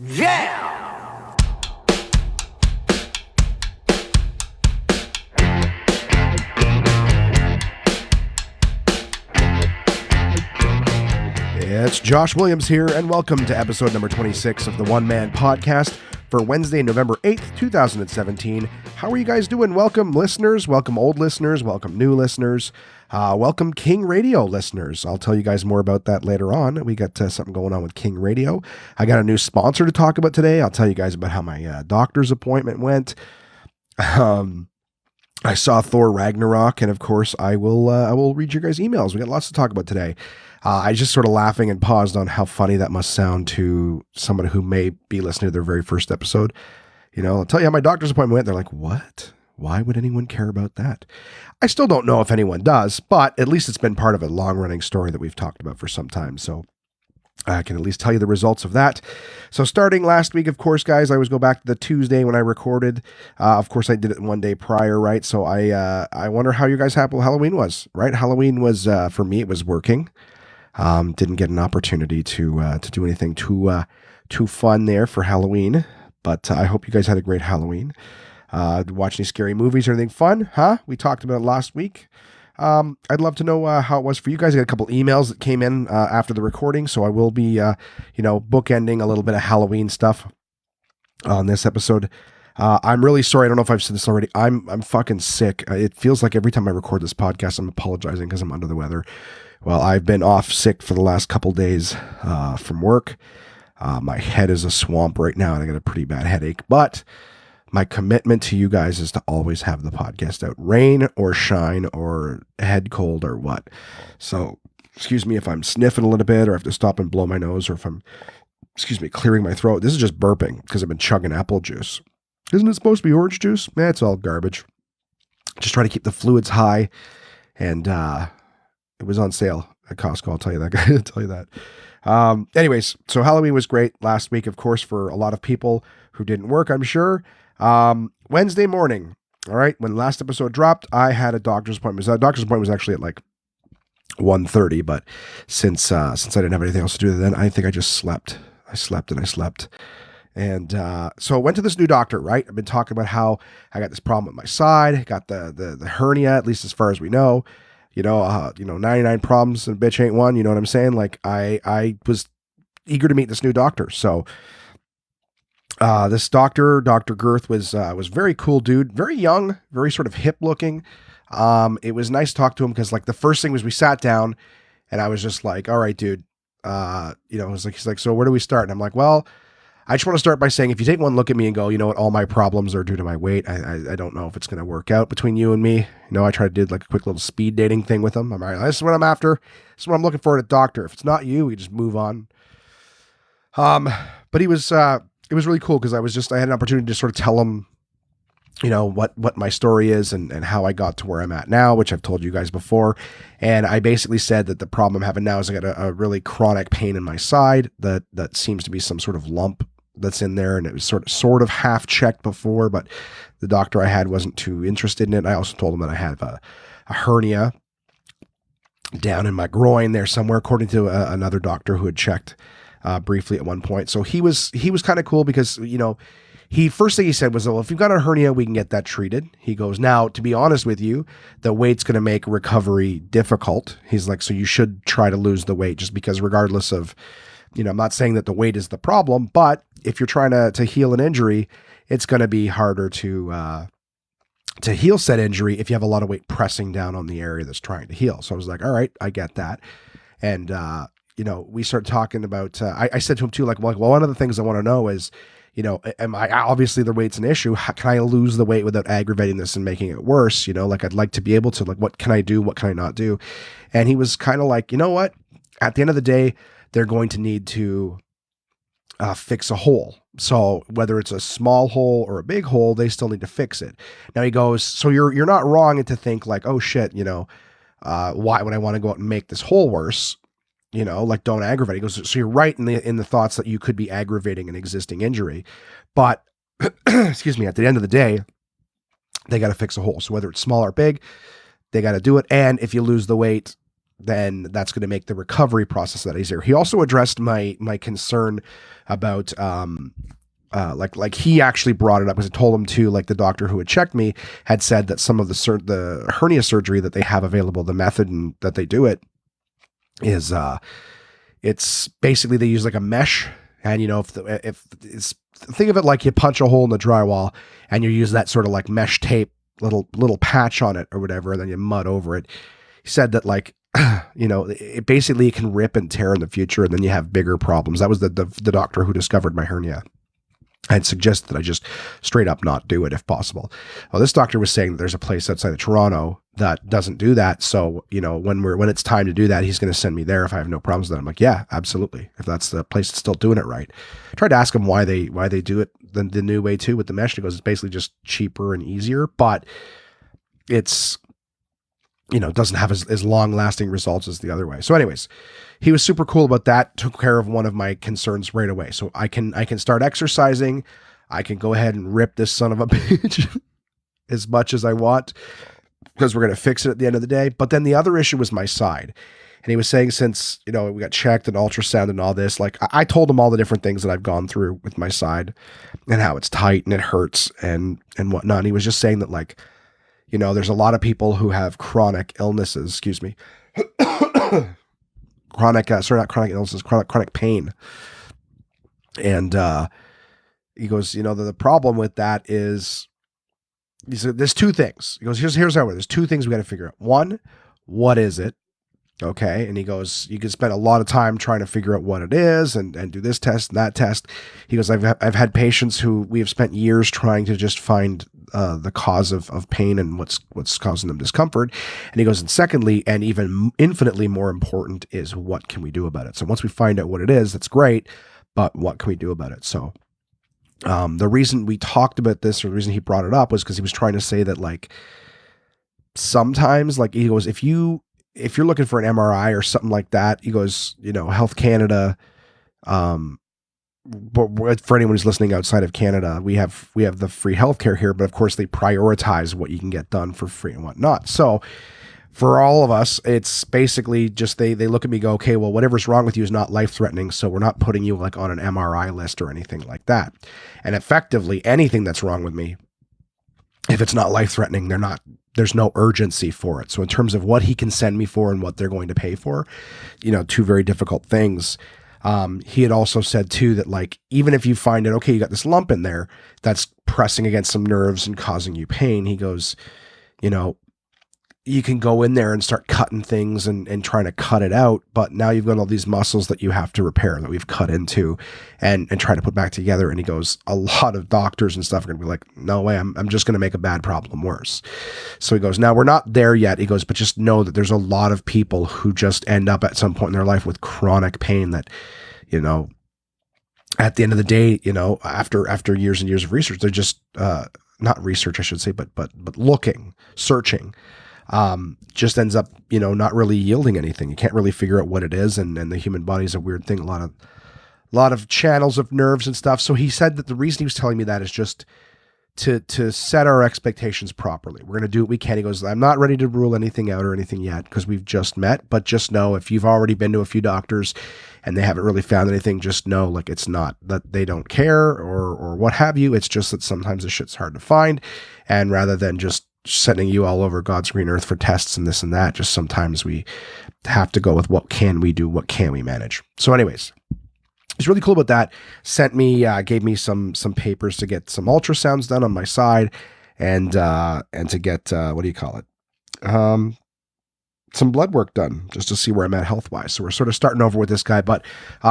Yeah! It's Josh Williams here, and welcome to episode number 26 of the One Man Podcast for Wednesday, November 8th, 2017. How are you guys doing? Welcome, listeners. Welcome, old listeners. Welcome, new listeners. Welcome, King Radio listeners. I'll tell you guys more about that later on. We got something going on with King Radio. I got a new sponsor to talk about today. I'll tell you guys about how my doctor's appointment went. I saw Thor Ragnarok, and of course, I will read your guys' emails. We got lots to talk about today. I just sort of laughing and paused on how funny that must sound to someone who may be listening to their very first episode. You know, I'll tell you how my doctor's appointment went. They're like, what? Why would anyone care about that? I still don't know if anyone does, but at least it's been part of a long-running story that we've talked about for some time. So I can at least tell you the results of that. So starting last week, of course, guys, I always go back to the Tuesday when I recorded. Of course, I did it one day prior, right? So I wonder how you guys happy Halloween was, right? Halloween was, for me, it was working. Didn't get an opportunity to do anything too fun there for Halloween, but I hope you guys had a great Halloween. Watch any scary movies or anything fun, huh? We talked about it last week. I'd love to know how it was for you guys. I got a couple emails that came in after the recording, so I will be, bookending a little bit of Halloween stuff on this episode. I'm really sorry. I don't know if I've said this already. I'm fucking sick. It feels like every time I record this podcast, I'm apologizing because I'm under the weather. Well, I've been off sick for the last couple days from work. My head is a swamp right now, and I got a pretty bad headache. But my commitment to you guys is to always have the podcast out, rain or shine or head cold or what. So, excuse me if I'm sniffing a little bit or I have to stop and blow my nose or if I'm, clearing my throat. This is just burping because I've been chugging apple juice. Isn't it supposed to be orange juice? It's all garbage. Just try to keep the fluids high, and it was on sale at Costco. I'll tell you that. I'll tell you that. Anyways, so Halloween was great last week, of course, for a lot of people who didn't work, I'm sure. Wednesday morning, all right, when the last episode dropped, I had a doctor's appointment. The doctor's appointment was actually at like 1:30, but since I didn't have anything else to do then, I think I just slept. I slept. And so I went to this new doctor, right? I've been talking about how I got this problem with my side. I got the hernia, at least as far as we know. 99 problems and a bitch ain't one. You know what I'm saying? Like I was eager to meet this new doctor. So this doctor, Dr. Girth, was very cool dude, very young, very sort of hip looking. It was nice to talk to him because like the first thing was we sat down and I was just like, all right, dude, he's like, so where do we start? And I'm like, well, I just want to start by saying, if you take one look at me and go, you know what, all my problems are due to my weight. I don't know if it's going to work out between you and me. I tried to do like a quick little speed dating thing with him. I'm like, this is what I'm after. This is what I'm looking for in a doctor. If it's not you, we just move on. But it was really cool because I had an opportunity to sort of tell him, what my story is and how I got to where I'm at now, which I've told you guys before. And I basically said that the problem I'm having now is I got a really chronic pain in my side that seems to be some sort of lump that's in there. And it was sort of half checked before, but the doctor I had wasn't too interested in it. I also told him that I have a hernia down in my groin there somewhere, according to another doctor who had checked briefly at one point. So he was kind of cool because, first thing he said was, well, if you've got a hernia, we can get that treated. He goes, now, to be honest with you, the weight's going to make recovery difficult. He's like, so you should try to lose the weight just because regardless of, I'm not saying that the weight is the problem, but if you're trying to heal an injury, it's going to be harder to heal said injury if you have a lot of weight pressing down on the area that's trying to heal. So I was like, all right, I get that. And, we started talking about, I said to him too, like, well, one of the things I want to know is, am I, obviously the weight's an issue. How can I lose the weight without aggravating this and making it worse? I'd like to be able to, like, what can I do? What can I not do? And he was kind of like, you know what? At the end of the day, they're going to need to fix a hole. So whether it's a small hole or a big hole, they still need to fix it. Now he goes, so you're not wrong to think like, oh shit, why would I want to go out and make this hole worse? Like don't aggravate. He goes, so you're right in the thoughts that you could be aggravating an existing injury, but excuse me, at the end of the day, they got to fix a hole. So whether it's small or big, they got to do it. And if you lose the weight, then that's going to make the recovery process that easier. He also addressed my concern about like he actually brought it up because I told him to, like, the doctor who had checked me had said that some of the hernia surgery that they have available, the method and that they do it is it's basically they use like a mesh, and if it's, think of it like you punch a hole in the drywall and you use that sort of like mesh tape little patch on it or whatever, and then you mud over it. He said that, like, it basically can rip and tear in the future, and then you have bigger problems. That was the doctor who discovered my hernia. I'd suggest that I just straight up not do it if possible. Well, this doctor was saying that there's a place outside of Toronto that doesn't do that. So, when it's time to do that, he's going to send me there if I have no problems with that. I'm like, yeah, absolutely. If that's the place that's still doing it right. I tried to ask him why they do it the new way too with the mesh. He goes, it's basically just cheaper and easier, but it's, doesn't have as long lasting results as the other way. So anyways, he was super cool about that. Took care of one of my concerns right away. So I can start exercising. I can go ahead and rip this son of a bitch as much as I want, because we're going to fix it at the end of the day. But then the other issue was my side. And he was saying, since, we got checked and ultrasound and all this, like, I told him all the different things that I've gone through with my side and how it's tight and it hurts and whatnot. And he was just saying that, like, there's a lot of people who have chronic illnesses, excuse me, chronic pain. And he goes, the problem with that is, he said, there's two things. He goes, here's how it is. There's two things we got to figure out. One, what is it? Okay. And he goes, you can spend a lot of time trying to figure out what it is and do this test and that test. He goes, I've had patients who we have spent years trying to just find the cause of pain and what's causing them discomfort. And he goes, and secondly, and even infinitely more important, is what can we do about it? So once we find out what it is, that's great, but what can we do about it? So the reason we talked about this, or the reason he brought it up, was because he was trying to say that, like, sometimes, like, he goes, if you're looking for an MRI or something like that, he goes, Health Canada, but for anyone who's listening outside of Canada, we have the free healthcare here, but of course they prioritize what you can get done for free and whatnot. So for all of us, it's basically just, they look at me and go, okay, well, whatever's wrong with you is not life-threatening, so we're not putting you, like, on an MRI list or anything like that. And effectively, anything that's wrong with me, if it's not life-threatening, there's no urgency for it. So in terms of what he can send me for and what they're going to pay for, two very difficult things. He had also said too that, like, even if you find it, okay, you got this lump in there that's pressing against some nerves and causing you pain, he goes, you can go in there and start cutting things and trying to cut it out. But now you've got all these muscles that you have to repair, that we've cut into and try to put back together. And he goes, a lot of doctors and stuff are going to be like, no way, I'm just going to make a bad problem worse. So he goes, now we're not there yet. He goes, but just know that there's a lot of people who just end up at some point in their life with chronic pain that, at the end of the day, after years and years of research, they're just, not research, I should say, but searching, just ends up, not really yielding anything. You can't really figure out what it is. And the human body is a weird thing. A lot of channels of nerves and stuff. So he said that the reason he was telling me that is just to set our expectations properly. We're going to do what we can. He goes, I'm not ready to rule anything out or anything yet, because we've just met, but just know, if you've already been to a few doctors and they haven't really found anything, just know, like, it's not that they don't care or what have you. It's just that sometimes the shit's hard to find. And rather than just sending you all over God's green earth for tests and this and that, just sometimes we have to go with what can we do? What can we manage? So anyways, he's really cool about that. Sent me, gave me some papers to get some ultrasounds done on my side and to get, what do you call it? Some blood work done just to see where I'm at health-wise. So we're sort of starting over with this guy, but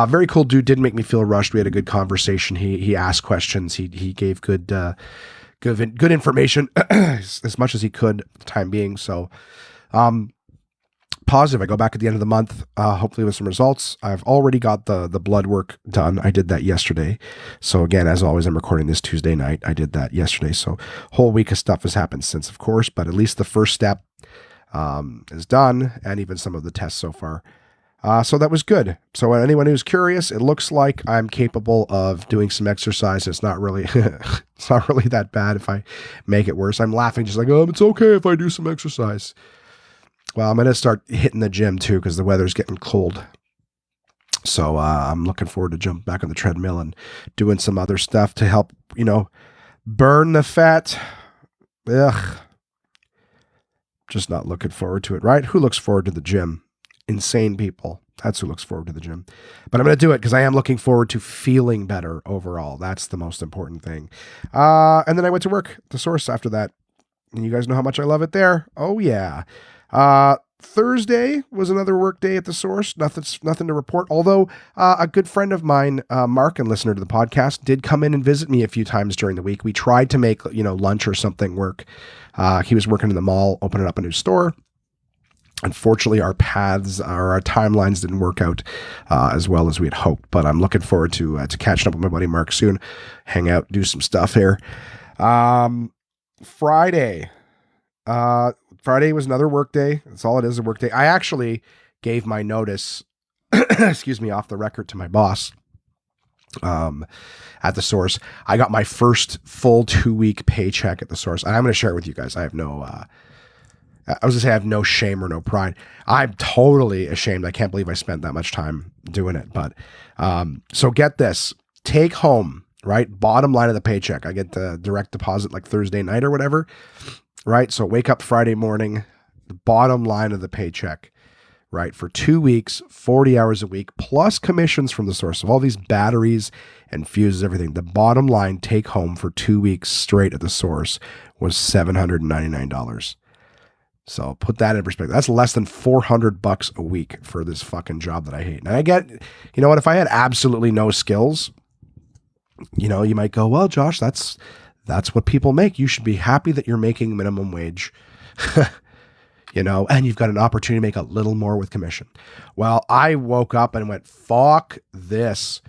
very cool dude. Didn't make me feel rushed. We had a good conversation. He asked questions. He gave good information as much as he could at the time being. So positive. I go back at the end of the month, hopefully with some results. I've already got the blood work done. I did that yesterday. So again, as always, I'm recording this Tuesday night. I did that yesterday. So whole week of stuff has happened since, of course, but at least the first step is done, and even some of the tests so far. So that was good. So anyone who's curious, it looks like I'm capable of doing some exercise. It's not really, it's not really that bad if I make it worse. I'm laughing just like, it's okay if I do some exercise. Well, I'm going to start hitting the gym too because the weather's getting cold. So I'm looking forward to jumping back on the treadmill and doing some other stuff to help, burn the fat. Ugh. Just not looking forward to it, right? Who looks forward to the gym? Insane people. That's who looks forward to the gym. But I'm going to do it because I am looking forward to feeling better overall. That's the most important thing. And then I went to work at the Source after that. And you guys know how much I love it there. Oh, yeah. Thursday was another work day at the Source. Nothing to report. Although a good friend of mine, Mark, and listener to the podcast, did come in and visit me a few times during the week. We tried to make lunch or something work. He was working in the mall, opening up a new store. Unfortunately, our paths or our timelines didn't work out as well as we had hoped. But I'm looking forward to catching up with my buddy Mark soon, hang out, do some stuff here. Friday was another work day. That's all it is, a work day. I actually gave my notice, excuse me, off the record to my boss at the Source. I got my first full 2-week paycheck at the Source. And I'm going to share it with you guys. I have no, I was going to say I have no shame or no pride. I'm totally ashamed. I can't believe I spent that much time doing it. But so get this, take home, right? Bottom line of the paycheck. I get the direct deposit like Thursday night or whatever, right? So wake up Friday morning, the bottom line of the paycheck, right? For 2 weeks, 40 hours a week, plus commissions from the Source of all these batteries and fuses, everything. The bottom line take home for 2 weeks straight at the Source was $799. So put that in perspective. That's less than $400 a week for this fucking job that I hate. And I get, you know what, if I had absolutely no skills, you might go, well, Josh, that's what people make. You should be happy that you're making minimum wage, and you've got an opportunity to make a little more with commission. Well, I woke up and went, fuck this.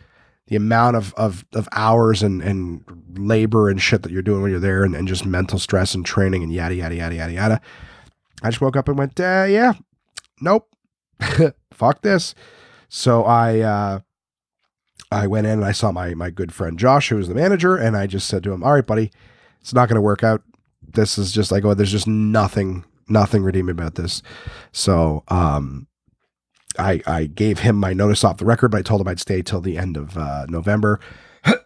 The amount of hours and labor and shit that you're doing when you're there and just mental stress and training and yada, yada, yada, yada, yada. I just woke up and went, yeah, nope, fuck this. So I went in and I saw my good friend Josh, who was the manager, and I just said to him, all right, buddy, it's not going to work out. This is just like, there's just nothing redeeming about this. So I gave him my notice off the record, but I told him I'd stay till the end of November.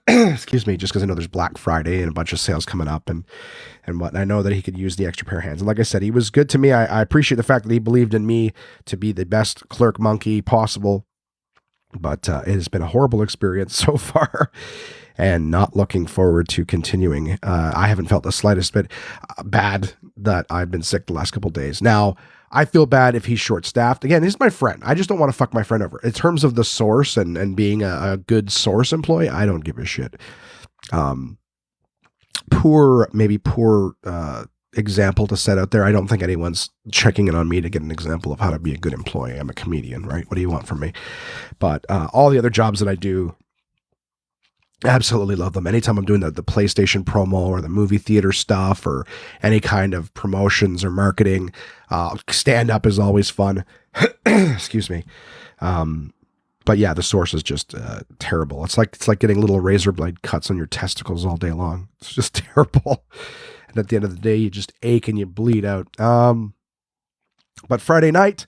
Excuse me, just because I know there's Black Friday and a bunch of sales coming up and what. And I know that he could use the extra pair of hands. And like I said, he was good to me. I appreciate the fact that he believed in me to be the best clerk monkey possible. But it has been a horrible experience so far and not looking forward to continuing. I haven't felt the slightest bit bad that I've been sick the last couple of days. Now, I feel bad if he's short-staffed. Again, he's my friend. I just don't want to fuck my friend over. In terms of the Source and being a good Source employee, I don't give a shit. Poor example to set out there. I don't think anyone's checking in on me to get an example of how to be a good employee. I'm a comedian, right? What do you want from me? But all the other jobs that I do, absolutely love them. Anytime I'm doing the PlayStation promo or the movie theater stuff or any kind of promotions or marketing, stand up is always fun. Excuse me. But yeah, the Source is just terrible. It's like getting little razor blade cuts on your testicles all day long. It's just terrible. And at the end of the day, you just ache and you bleed out. But Friday night,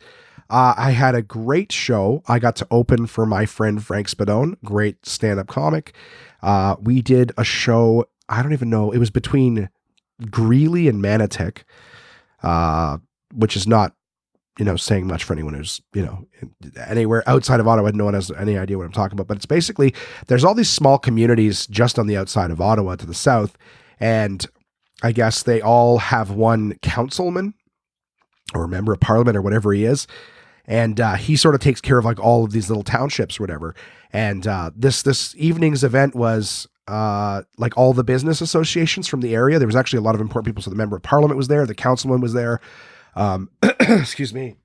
I had a great show. I got to open for my friend Frank Spadone, great stand-up comic. We did a show, I don't even know, it was between Greeley and Manotick, which is not, saying much for anyone who's, anywhere outside of Ottawa. No one has any idea what I'm talking about. But it's basically, there's all these small communities just on the outside of Ottawa to the south, and I guess they all have one councilman or a member of parliament or whatever he is. And he sort of takes care of like all of these little townships or whatever. And this evening's event was like all the business associations from the area. There was actually a lot of important people. So the member of parliament was there. The councilman was there. Excuse me.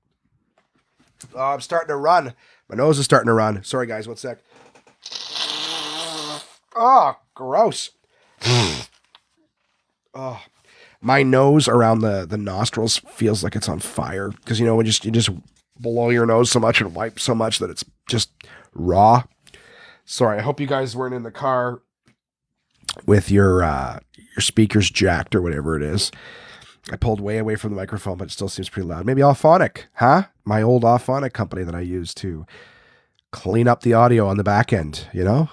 Oh, I'm starting to run. My nose is starting to run. Sorry, guys. 1 sec. Oh, gross. Oh, my nose around the nostrils feels like it's on fire because when you just blow your nose so much and wipe so much that it's just raw. Sorry, I hope you guys weren't in the car with your speakers jacked or whatever it is. I pulled way away from the microphone, but it still seems pretty loud. Maybe Auphonic, huh? My old Auphonic company that I used to clean up the audio on the back end, you know?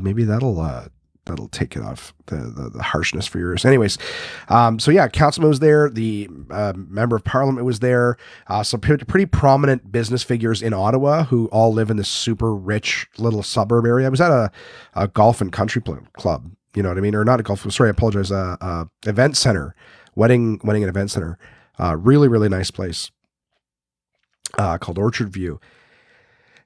Maybe that'll take it off the harshness for yours. Anyways, so yeah, Councilman was there. The Member of Parliament was there. Some pretty prominent business figures in Ottawa who all live in this super rich little suburb area. I was at a golf and country club, you know what I mean? Or not a golf, sorry, I apologize, event center, wedding and event center. Really, really nice place called Orchard View.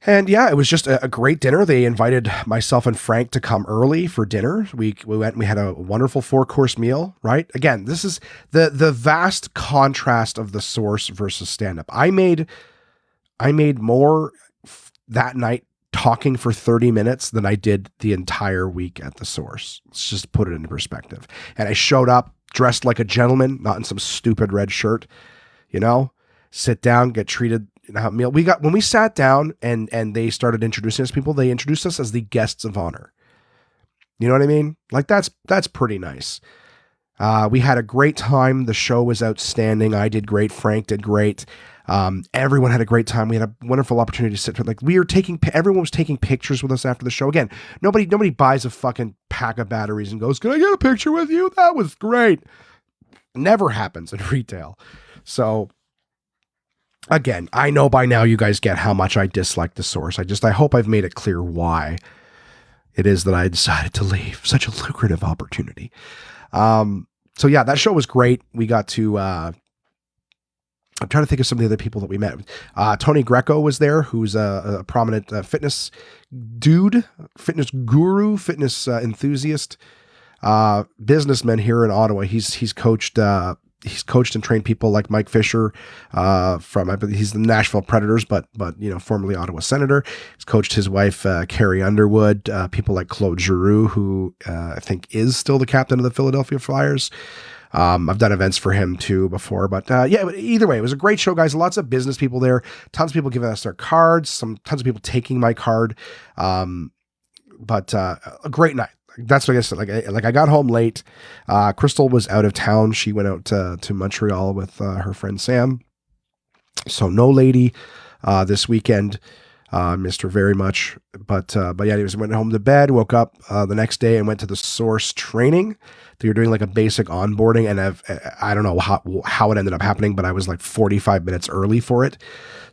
And yeah, it was just a great dinner. They invited myself and Frank to come early for dinner. We went and we had a wonderful 4-course meal, right? Again, this is the vast contrast of the Source versus stand-up. I made more that night talking for 30 minutes than I did the entire week at the Source. Let's just put it into perspective. And I showed up dressed like a gentleman, not in some stupid red shirt, you know, sit down, get treated meal. When we sat down and they started introducing us people, they introduced us as the guests of honor. You know what I mean? Like that's pretty nice. We had a great time. The show was outstanding. I did great. Frank did great. Everyone had a great time. We had a wonderful opportunity to sit. Like everyone was taking pictures with us after the show. Again, nobody buys a fucking pack of batteries and goes, "Can I get a picture with you? That was great." Never happens in retail. So again, I know by now you guys get how much I dislike the Source. I hope I've made it clear why it is that I decided to leave such a lucrative opportunity. So yeah, that show was great. We got to, I'm trying to think of some of the other people that we met. Tony Greco was there, who's a prominent fitness dude, fitness guru, fitness enthusiast, businessman here in Ottawa. He's coached and trained people like Mike Fisher he's the Nashville Predators, but you know, formerly Ottawa Senator. He's coached his wife Carrie Underwood, people like Claude Giroux, who I think is still the captain of the Philadelphia Flyers. I've done events for him too before, but yeah, either way, it was a great show, guys. Lots of business people there, tons of people giving us their cards, tons of people taking my card. But a great night. That's what I said. Like I got home late. Crystal was out of town. She went out to Montreal with her friend Sam. So no lady this weekend. Missed her very much. But yeah, he went home to bed, woke up the next day and went to the Source training. They were doing like a basic onboarding, and I don't know how it ended up happening, but I was like 45 minutes early for it.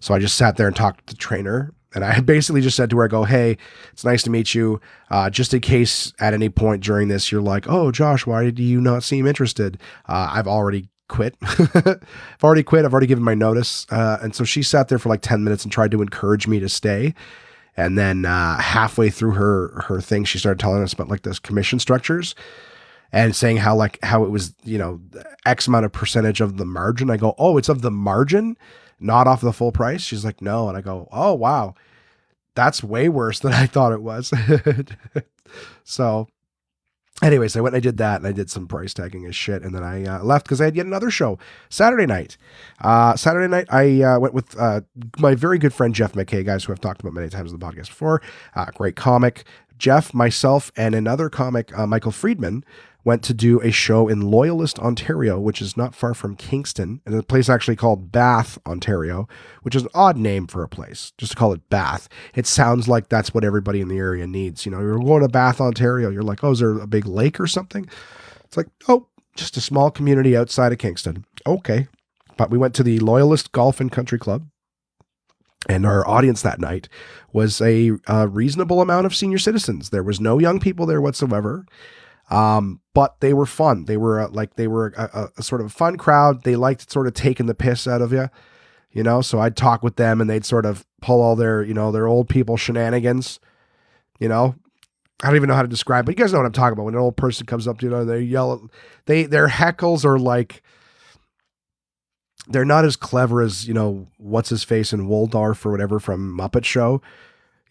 So I just sat there and talked to the trainer. And I had basically just said to her, I go, "Hey, it's nice to meet you. Just in case at any point during this, you're like, oh, Josh, why do you not seem interested? I've already quit. I've already quit. I've already given my notice." And so she sat there for like 10 minutes and tried to encourage me to stay. And then halfway through her thing, she started telling us about like those commission structures and saying how it was, you know, X amount of percentage of the margin. I go, "Oh, it's of the margin, not off the full price?" She's like, "No." And I go, "Oh, wow. That's way worse than I thought it was." So anyways, I went and I did that, and I did some price tagging as shit. And then I left because I had yet another show Saturday night. I went with my very good friend, Jeff McKay, guys who I've talked about many times on the podcast before. Great comic. Jeff, myself, and another comic, Michael Friedman, went to do a show in Loyalist, Ontario, which is not far from Kingston, and a place actually called Bath, Ontario, which is an odd name for a place, just to call it Bath. It sounds like that's what everybody in the area needs. You know, you're going to Bath, Ontario, you're like, oh, is there a big lake or something? It's like, oh, just a small community outside of Kingston. Okay. But we went to the Loyalist Golf and Country Club, and our audience that night was a reasonable amount of senior citizens. There was no young people there whatsoever. But they were fun. They were a sort of fun crowd. They liked sort of taking the piss out of you, you know? So I'd talk with them and they'd sort of pull all their, you know, their old people shenanigans, you know? I don't even know how to describe, but you guys know what I'm talking about. When an old person comes up to you, they yell, their heckles are like, they're not as clever as, you know, what's his face in Waldorf or whatever from Muppet Show.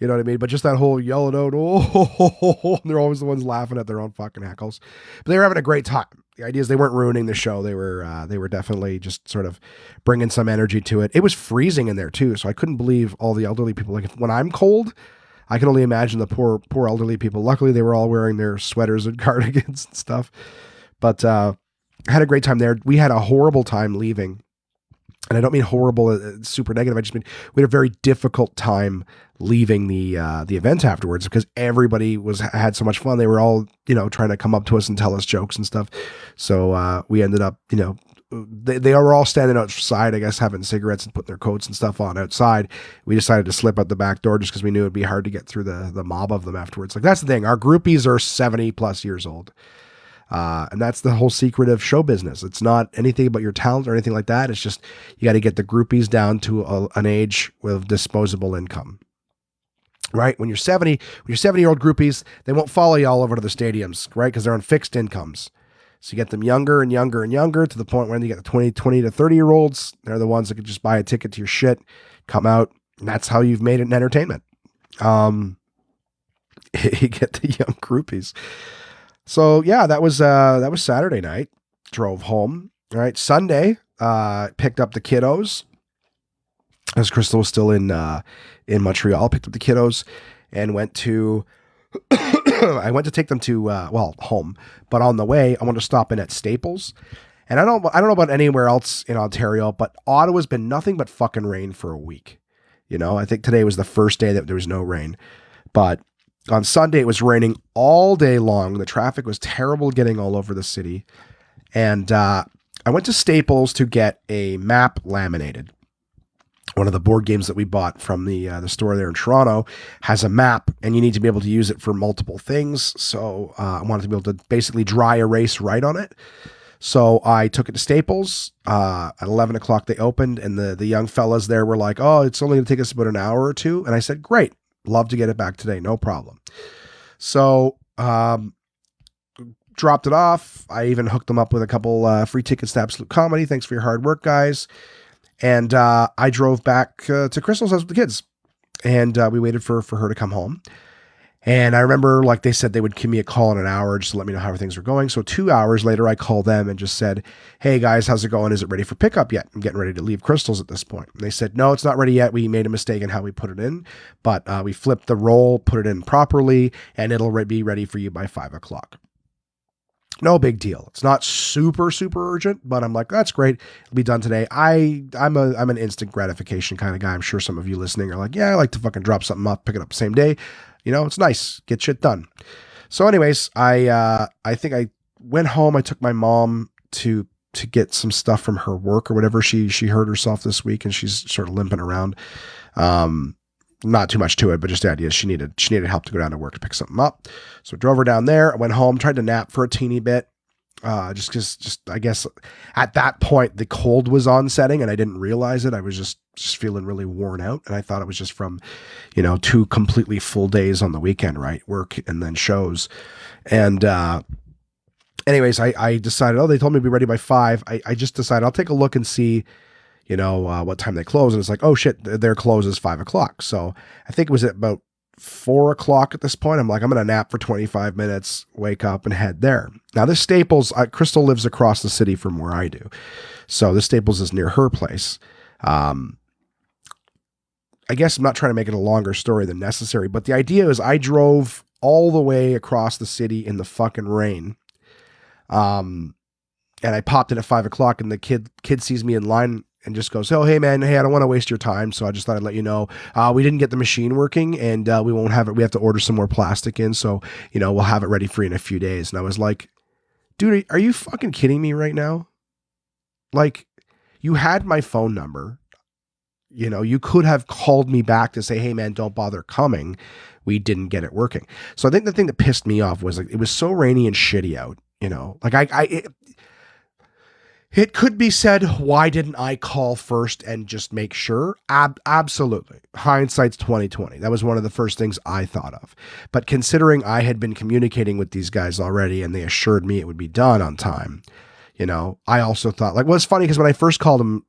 You know what I mean? But just that whole yelling out, oh, and they're always the ones laughing at their own fucking heckles. But they were having a great time. The idea is they weren't ruining the show. They were definitely just sort of bringing some energy to it. It was freezing in there too, so I couldn't believe all the elderly people. Like when I'm cold, I can only imagine the poor elderly people. Luckily, they were all wearing their sweaters and cardigans and stuff. But I had a great time there. We had a horrible time leaving. And I don't mean horrible, super negative. I just mean we had a very difficult time leaving the event afterwards because everybody had so much fun. They were all, trying to come up to us and tell us jokes and stuff. So we ended up, they were all standing outside, I guess, having cigarettes and putting their coats and stuff on outside. We decided to slip out the back door just because we knew it'd be hard to get through the mob of them afterwards. Like, that's the thing. Our groupies are 70 plus years old. And that's the whole secret of show business. It's not anything about your talent or anything like that. It's just, you got to get the groupies down to an age with disposable income, right? When you're 70-year-old groupies, they won't follow you all over to the stadiums, right? Because they're on fixed incomes. So you get them younger and younger and younger to the point when you get the 20 to 30-year-olds. They're the ones that could just buy a ticket to your shit, come out, and that's how you've made it in entertainment. You get the young groupies. So yeah, that was Saturday night. Drove home. All right. Sunday, picked up the kiddos as Crystal was still in Montreal. Picked up the kiddos and went to. I went to take them to home, but on the way I wanted to stop in at Staples. And I don't know about anywhere else in Ontario, but Ottawa's been nothing but fucking rain for a week. I think today was the first day that there was no rain, but on Sunday, it was raining all day long. The traffic was terrible getting all over the city. And I went to Staples to get a map laminated. One of the board games that we bought from the store there in Toronto has a map, and you need to be able to use it for multiple things. So I wanted to be able to basically dry erase right on it. So I took it to Staples. At 11 o'clock, they opened, and the young fellas there were like, oh, it's only going to take us about an hour or two. And I said, great. Love to get it back today. No problem. So, dropped it off. I even hooked them up with a couple free tickets to Absolute Comedy. Thanks for your hard work, guys. And I drove back to Crystal's house with the kids. And we waited for her to come home. And I remember, like they said, they would give me a call in an hour just to let me know how things were going. So 2 hours later, I called them and just said, hey guys, how's it going? Is it ready for pickup yet? I'm getting ready to leave Crystal's at this point. And they said, no, it's not ready yet. We made a mistake in how we put it in, but we flipped the roll, put it in properly, and it'll be ready for you by 5 o'clock. No big deal. It's not super, super urgent, but I'm like, that's great. It'll be done today. I'm an instant gratification kind of guy. I'm sure some of you listening are like, yeah, I like to fucking drop something up, pick it up the same day. It's nice. Get shit done. So anyways, I think I went home. I took my mom to get some stuff from her work or whatever. She hurt herself this week and she's sort of limping around. Not too much to it, but just the idea is she needed help to go down to work to pick something up. So I drove her down there. I went home, tried to nap for a teeny bit. Just I guess at that point the cold was onsetting and I didn't realize it. I was just feeling really worn out. And I thought it was just from, 2 completely full days on the weekend, right? Work and then shows. And, anyways, I decided, they told me to be ready by 5. I just decided I'll take a look and see, what time they close. And it's like, oh shit, their close is 5 o'clock. So I think it was at about 4 o'clock at this point. I'm like, I'm going to nap for 25 minutes, wake up and head there. Now this Staples, Crystal lives across the city from where I do. So this Staples is near her place. I guess I'm not trying to make it a longer story than necessary, but the idea is I drove all the way across the city in the fucking rain. And I popped in at 5 o'clock and the kid sees me in line and just goes, oh, hey man, I don't want to waste your time. So I just thought I'd let you know, we didn't get the machine working and we won't have it. We have to order some more plastic in. So, we'll have it ready for you in a few days. And I was like, dude, are you fucking kidding me right now? Like, you had my phone number. You could have called me back to say, hey man, don't bother coming. We didn't get it working. So I think the thing that pissed me off was like, it was so rainy and shitty out, like it could be said, why didn't I call first and just make sure? Absolutely. Hindsight's 2020. That was one of the first things I thought of. But considering I had been communicating with these guys already and they assured me it would be done on time, I also thought, like, well, it's funny because when I first called him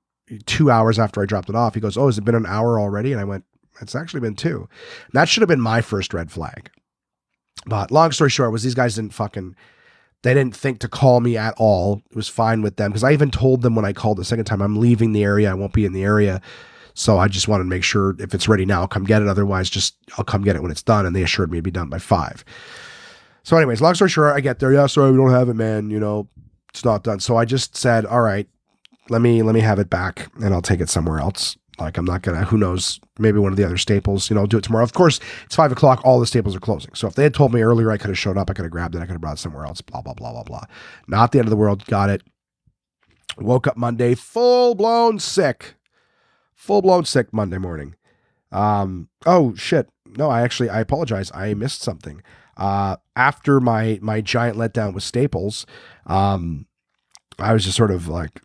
2 hours after I dropped it off, he goes, oh, has it been an hour already? And I went, it's actually been 2. And that should have been my first red flag. But long story short was these guys they didn't think to call me at all. It was fine with them. Because I even told them when I called the second time, I'm leaving the area. I won't be in the area. So I just wanted to make sure if it's ready now, I'll come get it. Otherwise, I'll come get it when it's done. And they assured me it'd be done by 5. So anyways, long story short, I get there. Yeah, sorry, we don't have it, man. It's not done. So I just said, all right, let me have it back and I'll take it somewhere else. Like, I'm not going to, who knows, maybe one of the other Staples, I'll do it tomorrow. Of course, it's 5:00. All the Staples are closing. So if they had told me earlier, I could have showed up. I could have grabbed it. I could have brought it somewhere else. Blah, blah, blah, blah, blah. Not the end of the world. Got it. Woke up Monday, full-blown sick Monday morning. Oh shit. No, I apologize. I missed something. After my giant letdown with Staples, I was just sort of like,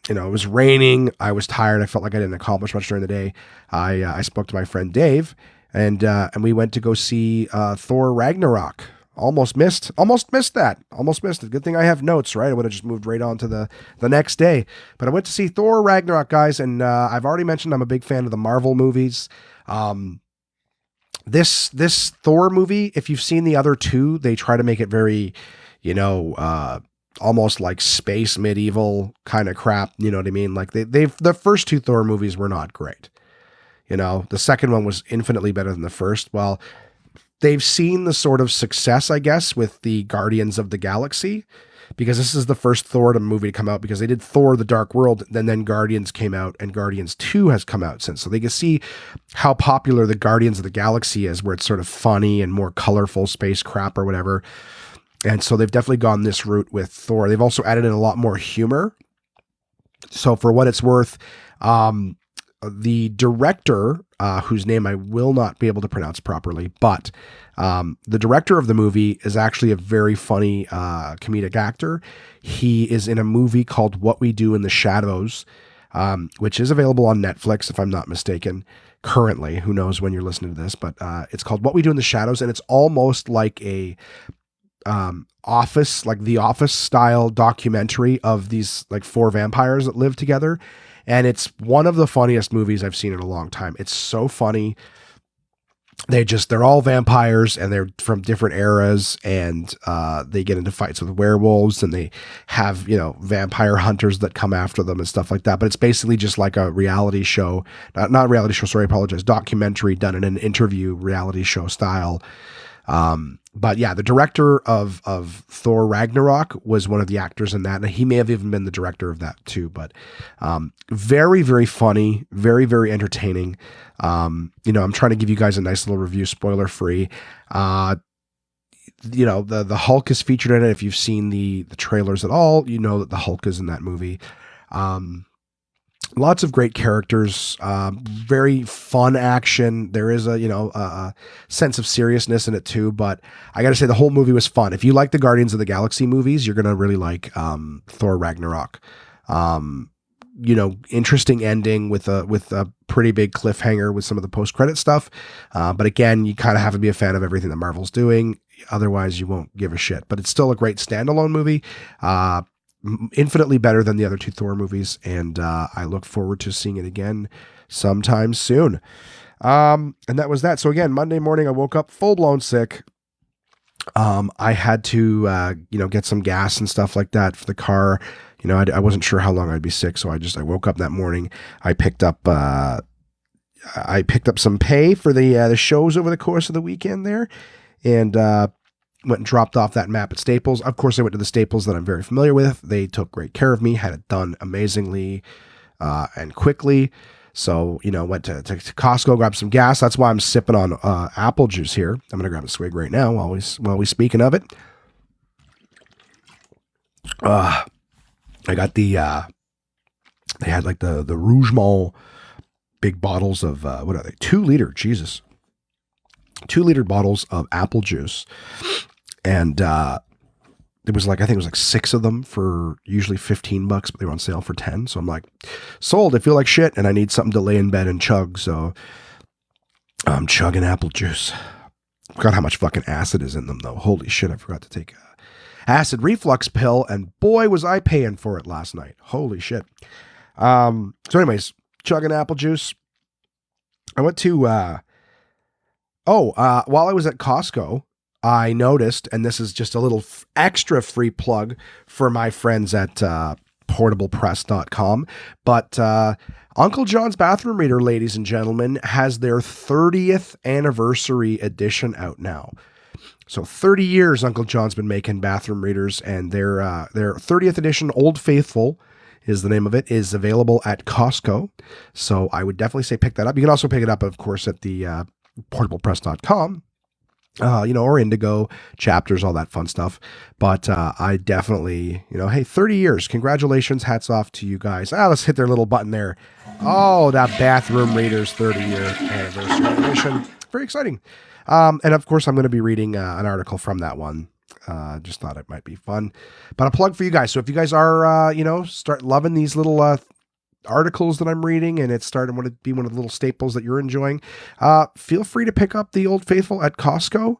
it was raining. I was tired. I felt like I didn't accomplish much during the day. I spoke to my friend Dave, and we went to go see Thor Ragnarok. Almost missed that. Almost missed it. Good thing I have notes, right? I would have just moved right on to the next day. But I went to see Thor Ragnarok, guys, and I've already mentioned I'm a big fan of the Marvel movies. This Thor movie, if you've seen the other two, they try to make it very, almost like space medieval kind of crap. You know what I mean? Like the first two Thor movies were not great. The second one was infinitely better than the first. Well, they've seen the sort of success, I guess, with the Guardians of the Galaxy, because this is the first Thor movie to come out, because they did Thor: The Dark World, and then Guardians came out, and Guardians 2 has come out since. So they can see how popular the Guardians of the Galaxy is, where it's sort of funny and more colorful space crap or whatever. And so they've definitely gone this route with Thor. They've also added in a lot more humor. So for what it's worth, the director, whose name I will not be able to pronounce properly, but the director of the movie is actually a very funny comedic actor. He is in a movie called What We Do in the Shadows, which is available on Netflix, if I'm not mistaken, currently. Who knows when you're listening to this, but it's called What We Do in the Shadows, and it's almost like a Office, like the Office style documentary of these like 4 vampires that live together. And it's one of the funniest movies I've seen in a long time. It's so funny. They're all vampires, and they're from different eras, and they get into fights with werewolves, and they have, vampire hunters that come after them and stuff like that. But it's basically just like a reality show, not reality show, sorry, I apologize, documentary done in an interview reality show style. But yeah, the director of Thor Ragnarok was one of the actors in that, and he may have even been the director of that too. But very, very funny, very, very entertaining. I'm trying to give you guys a nice little review, spoiler free. The Hulk is featured in it. If you've seen the trailers at all, you know that the Hulk is in that movie. Lots of great characters, very fun action. There is a sense of seriousness in it too, but I got to say the whole movie was fun. If you like the Guardians of the Galaxy movies, you're going to really like Thor Ragnarok. Interesting ending with a pretty big cliffhanger with some of the post-credit stuff. But again, you kind of have to be a fan of everything that Marvel's doing. Otherwise, you won't give a shit. But it's still a great standalone movie. Infinitely better than the other 2 Thor movies, and I look forward to seeing it again sometime soon. And that was that. So again, Monday morning, I woke up full-blown sick. I had to, get some gas and stuff like that for the car. I wasn't sure how long I'd be sick, so I woke up that morning. I picked up some pay for the shows over the course of the weekend there, and went and dropped off that map at Staples. Of course, I went to the Staples that I'm very familiar with. They took great care of me, had it done amazingly and quickly. So, went to Costco, grabbed some gas. That's why I'm sipping on apple juice here. I'm going to grab a swig right now while we speaking of it. I got they had like the Rougemont big bottles of, what are they? 2 liter, Jesus. 2 liter bottles of apple juice. And it was like, I think it was like 6 of them for usually $15, but they were on sale for 10. So I'm like, sold. I feel like shit, and I need something to lay in bed and chug. So I'm chugging apple juice. Forgot how much fucking acid is in them, though. Holy shit, I forgot to take a acid reflux pill, and boy, was I paying for it last night. Holy shit. So anyways, chugging apple juice. I went to, while I was at Costco, I noticed, and this is just a little extra free plug for my friends at portablepress.com, but Uncle John's Bathroom Reader, ladies and gentlemen, has their 30th anniversary edition out now. So 30 years Uncle John's been making bathroom readers, and their 30th edition Old Faithful is the name of it, is available at Costco. So I would definitely say pick that up. You can also pick it up, of course, at the portablepress.com. Or Indigo, Chapters, all that fun stuff. But I definitely, hey, 30 years. Congratulations. Hats off to you guys. Let's hit their little button there. Oh, that Bathroom Readers 30-year anniversary edition. Very exciting. And of course, I'm going to be reading an article from that one. Just thought it might be fun. But a plug for you guys. So if you guys are, start loving these little articles that I'm reading, and it's starting to be one of the little staples that you're enjoying, feel free to pick up the Old Faithful at Costco.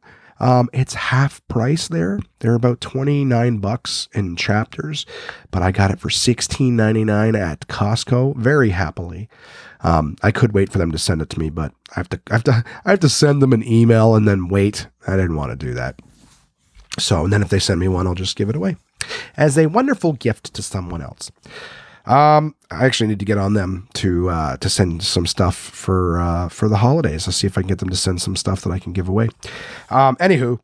It's half price there. They're about $29 in Chapters, but I got it for $16.99 at Costco, very happily. I could wait for them to send it to me, but I have to send them an email and then wait. I didn't want to do that. So, and then if they send me one, I'll just give it away as a wonderful gift to someone else. I actually need to get on them to send some stuff for the holidays. I'll see if I can get them to send some stuff that I can give away. Anywho,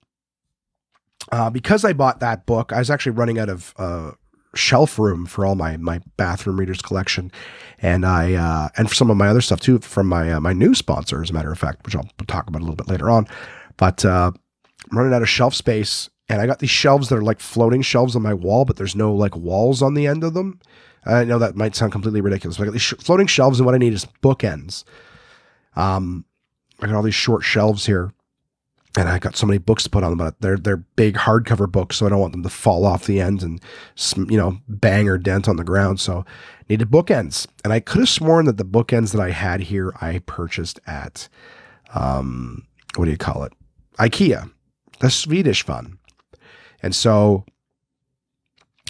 because I bought that book, I was actually running out of shelf room for all my bathroom readers collection, and and for some of my other stuff too from my new sponsor, as a matter of fact, which I'll talk about a little bit later on. But I'm running out of shelf space, and I got these shelves that are like floating shelves on my wall, but there's no like walls on the end of them. I know that might sound completely ridiculous, but I got these floating shelves, and what I need is bookends. I got all these short shelves here, and I got so many books to put on them, but they're big hardcover books, so I don't want them to fall off the ends and, bang or dent on the ground. So needed bookends, and I could have sworn that the bookends that I had here I purchased at, what do you call it? IKEA, the Swedish fun. And so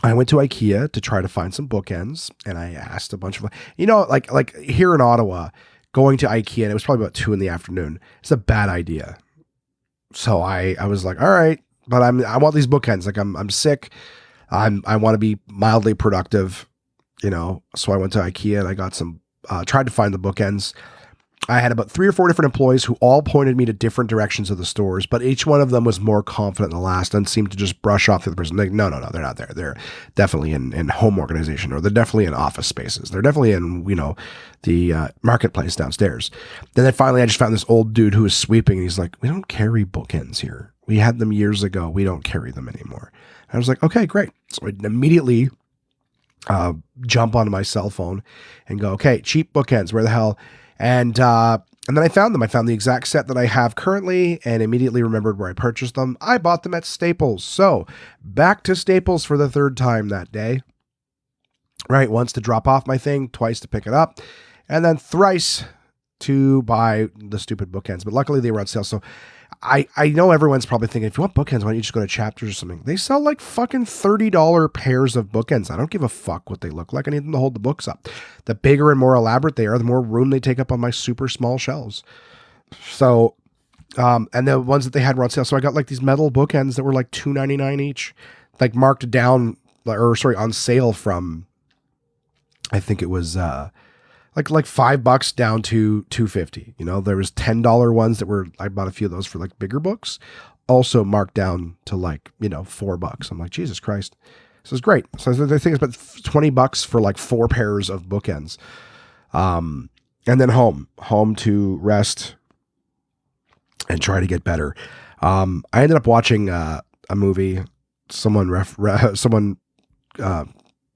I went to IKEA to try to find some bookends, and I asked a bunch of, like here in Ottawa, going to IKEA, and it was probably about 2 p.m. It's a bad idea. So I was like, all right, but I want these bookends. Like I'm sick. I want to be mildly productive, so I went to IKEA and I got some, tried to find the bookends. I had about 3 or 4 different employees who all pointed me to different directions of the stores, but each one of them was more confident than the last and seemed to just brush off the other person. Like, no, they're not there. They're definitely in home organization, or they're definitely in office spaces. They're definitely in, the marketplace downstairs. Then finally I just found this old dude who was sweeping, and he's like, we don't carry bookends here. We had them years ago. We don't carry them anymore. And I was like, okay, great. So I immediately jump onto my cell phone and go, okay, cheap bookends, where the hell? And then I found them. I found the exact set that I have currently and immediately remembered where I purchased them. I bought them at Staples. So back to Staples for the 3rd time that day. Right. Once to drop off my thing, twice to pick it up, and then thrice to buy the stupid bookends. But luckily they were on sale. So I know everyone's probably thinking, if you want bookends, why don't you just go to Chapters or something? They sell like fucking $30 pairs of bookends. I don't give a fuck what they look like. I need them to hold the books up. The bigger and more elaborate they are, the more room they take up on my super small shelves. So, and the ones that they had were on sale. So I got like these metal bookends that were like $2.99 each, like marked down, on sale from, I think it was, like $5 down to $2.50. There was $10 ones that were, I bought a few of those for like bigger books, also marked down to like, $4. I'm like, Jesus Christ. This is great. So I think it's about $20 for like 4 pairs of bookends. And then home to rest and try to get better. I ended up watching a movie. Someone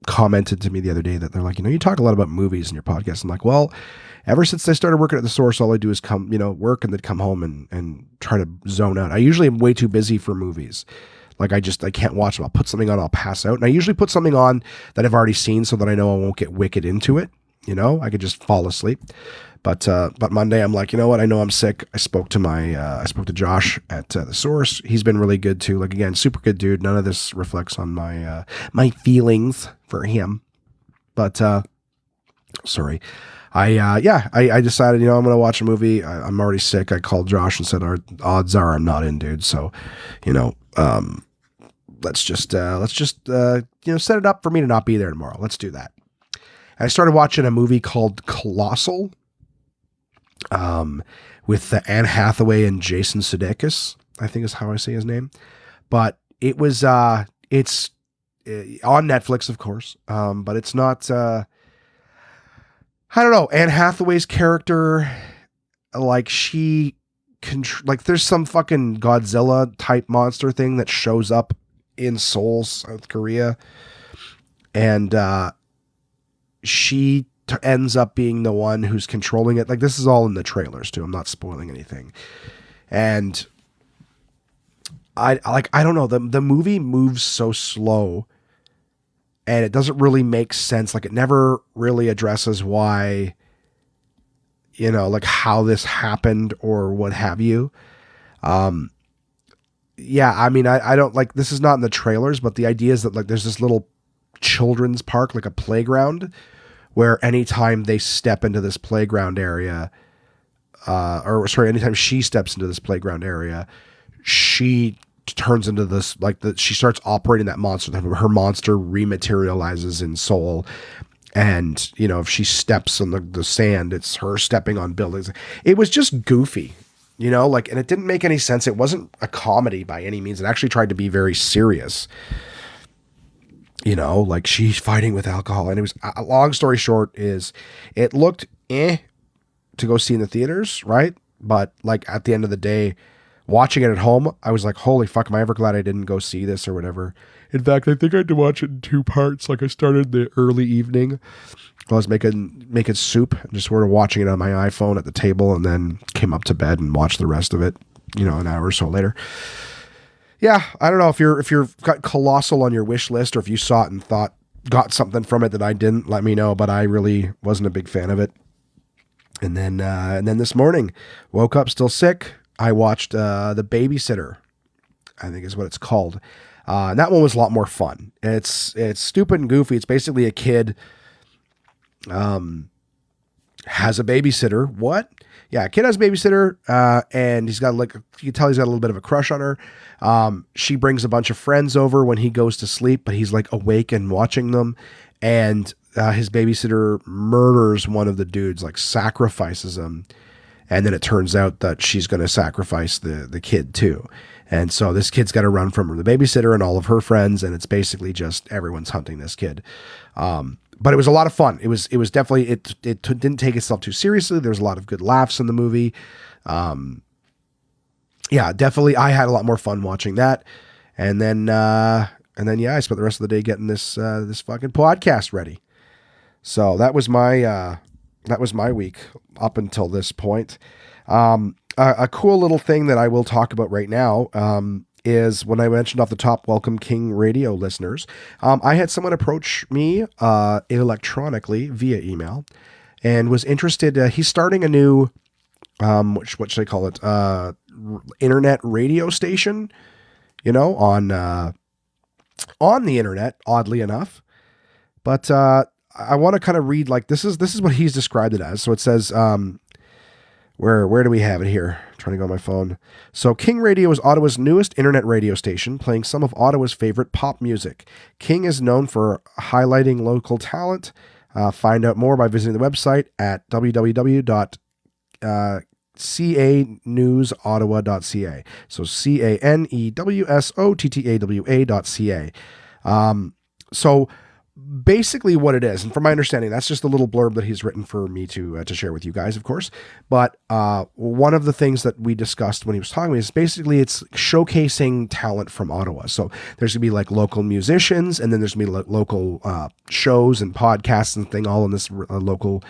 commented to me the other day that they're like, you talk a lot about movies in your podcast. I'm like, well, ever since I started working at the source, all I do is come, work and then come home and try to zone out. I usually am way too busy for movies. Like I can't watch them. I'll put something on, I'll pass out. And I usually put something on that I've already seen so that I know I won't get wicked into it. I could just fall asleep. But Monday I'm like, you know what? I know I'm sick. I spoke to Josh at the source. He's been really good too. Like, again, super good dude. None of this reflects on my feelings for him. But sorry. I decided, I'm going to watch a movie. I'm already sick. I called Josh and said, odds are I'm not in, dude. So, let's just set it up for me to not be there tomorrow. Let's do that. And I started watching a movie called Colossal, with Anne Hathaway and Jason Sudeikis. I think is how I say his name. But it was it's on Netflix, of course. But it's not. I don't know. Anne Hathaway's character, like like there's some fucking Godzilla type monster thing that shows up in Seoul, South Korea, and she ends up being the one who's controlling it. Like, this is all in the trailers too. I'm not spoiling anything. And I don't know. The movie moves so slow and it doesn't really make sense. Like, it never really addresses why, like how this happened or what have you. Yeah, I mean, I don't like, this is not in the trailers, but the idea is that like there's this little children's park, like a playground, where anytime they step into this playground area, anytime she steps into this playground area, she turns into this, like she starts operating that monster. Her monster rematerializes in Seoul. And, if she steps on the sand, it's her stepping on buildings. It was just goofy, and it didn't make any sense. It wasn't a comedy by any means. It actually tried to be very serious. Like she's fighting with alcohol. And it was, a long story short is, it looked to go see in the theaters, right? But like at the end of the day, watching it at home, I was like, holy fuck, am I ever glad I didn't go see this or whatever. In fact, I think I had to watch it in 2 parts. Like I started the early evening while I was making soup, and just sort of watching it on my iPhone at the table, and then came up to bed and watched the rest of it, an hour or so later. Yeah, I don't know if you've got Colossal on your wish list, or if you saw it and got something from it that I didn't, let me know, but I really wasn't a big fan of it. And then this morning, woke up still sick. I watched The Babysitter, I think is what it's called. And that one was a lot more fun. It's stupid and goofy. It's basically a kid has a babysitter. What? Yeah, a kid has a babysitter, and he's got, like, you can tell he's got a little bit of a crush on her. She brings a bunch of friends over when he goes to sleep, but he's like awake and watching them. And his babysitter murders one of the dudes, like sacrifices him. And then it turns out that she's going to sacrifice the kid too. And so this kid's got to run from the babysitter and all of her friends. And it's basically just everyone's hunting this kid. But it was a lot of fun. It was definitely, it didn't take itself too seriously. There was a lot of good laughs in the movie. Yeah, definitely. I had a lot more fun watching that. And then, yeah, I spent the rest of the day getting this fucking podcast ready. So that was my week up until this point. A cool little thing that I will talk about right now is when I mentioned off the top, welcome King Radio listeners. I had someone approach me electronically via email and was interested. He's starting a new, what should I call it? Internet radio station, on the internet, oddly enough. But I want to kind of read, like, this is what he's described it as. So it says, where do we have it here? I'm trying to go on my phone. So King Radio is Ottawa's newest internet radio station, playing some of Ottawa's favorite pop music. King is known for highlighting local talent. Find out more by visiting the website at www.canewsottawa.ca. So canewsottawa.ca. So basically what it is, and from my understanding, that's just a little blurb that he's written for me to share with you guys, of course. But one of the things that we discussed when he was talking to me is basically it's showcasing talent from Ottawa. So there's gonna be like local musicians, and then there's gonna be local shows and podcasts and thing all in this local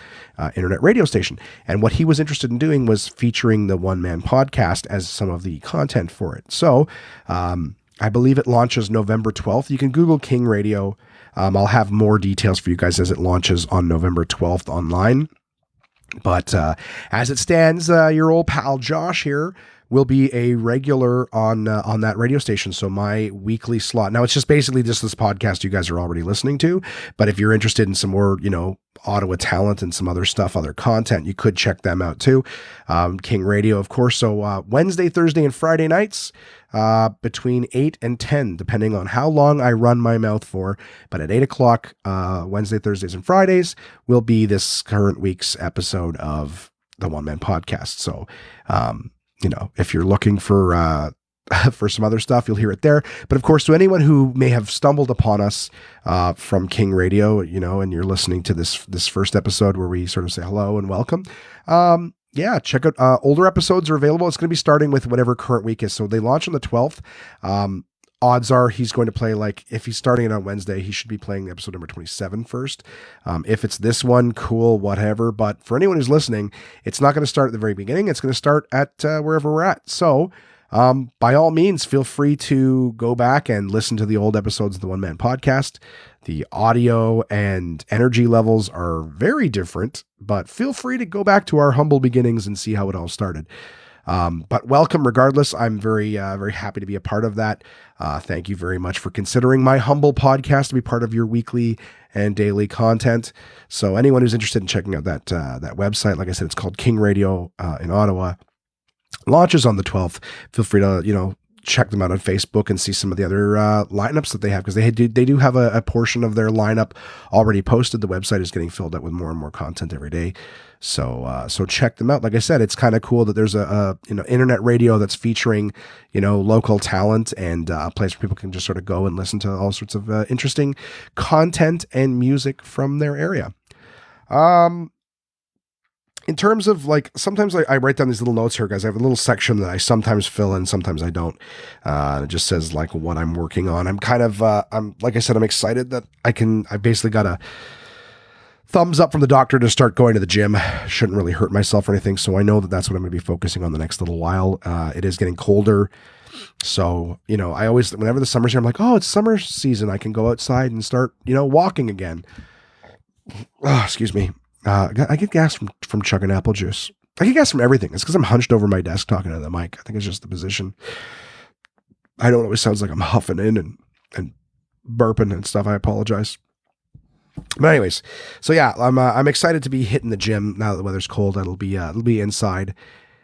internet radio station. And what he was interested in doing was featuring the One Man Podcast as some of the content for it. So I believe it launches November 12th. You can Google King Radio. I'll have more details for you guys as it launches on November 12th online. But as it stands, your old pal Josh here will be a regular on that radio station. So my weekly slot. Now, it's just basically just this podcast you guys are already listening to. But if you're interested in some more, Ottawa talent and some other stuff, other content, you could check them out too. King Radio, of course. So Wednesday, Thursday, and Friday nights between 8 and 10, depending on how long I run my mouth for. But at 8 o'clock, Wednesday, Thursdays, and Fridays will be this current week's episode of the One Man Podcast. So, if you're looking for for some other stuff. You'll hear it there. But of course, to anyone who may have stumbled upon us from King Radio, and you're listening to this first episode where we sort of say hello and welcome. Check out older episodes are available. It's going to be starting with whatever current week is. So they launch on the 12th. Odds are he's going to play, like, if he's starting it on Wednesday, he should be playing episode number 27 first. If it's this one, cool, whatever. But for anyone who's listening, it's not going to start at the very beginning. It's going to start at wherever we're at. So by all means, feel free to go back and listen to the old episodes of the One Man Podcast. The audio and energy levels are very different, but feel free to go back to our humble beginnings and see how it all started. But welcome regardless. I'm very, very happy to be a part of that. Thank you very much for considering my humble podcast to be part of your weekly and daily content. So anyone who's interested in checking out that website, like I said, it's called King Radio in Ottawa. Launches on the 12th. Feel free to, check them out on Facebook and see some of the other lineups that they have, because they do have a portion of their lineup already posted. The website is getting filled up with more and more content every day. So check them out. Like I said, it's kind of cool that there's a internet radio that's featuring, local talent and a place where people can just sort of go and listen to all sorts of interesting content and music from their area. In terms of, like, sometimes I write down these little notes here, guys. I have a little section that I sometimes fill in, sometimes I don't. It just says, like, what I'm working on. I'm kind of, like I said, I'm excited that I basically got a thumbs up from the doctor to start going to the gym. Shouldn't really hurt myself or anything. So I know that that's what I'm going to be focusing on the next little while. It is getting colder. So, I always, whenever the summer's here, I'm like, oh, it's summer season. I can go outside and start, walking again. Oh, excuse me. I get gas from chugging apple juice. I get gas from everything. It's because I'm hunched over my desk talking to the mic. I think it's just the position. I know it always sounds like I'm huffing in and burping and stuff. I apologize. But anyways, so yeah, I'm excited to be hitting the gym now that the weather's cold. It'll be inside,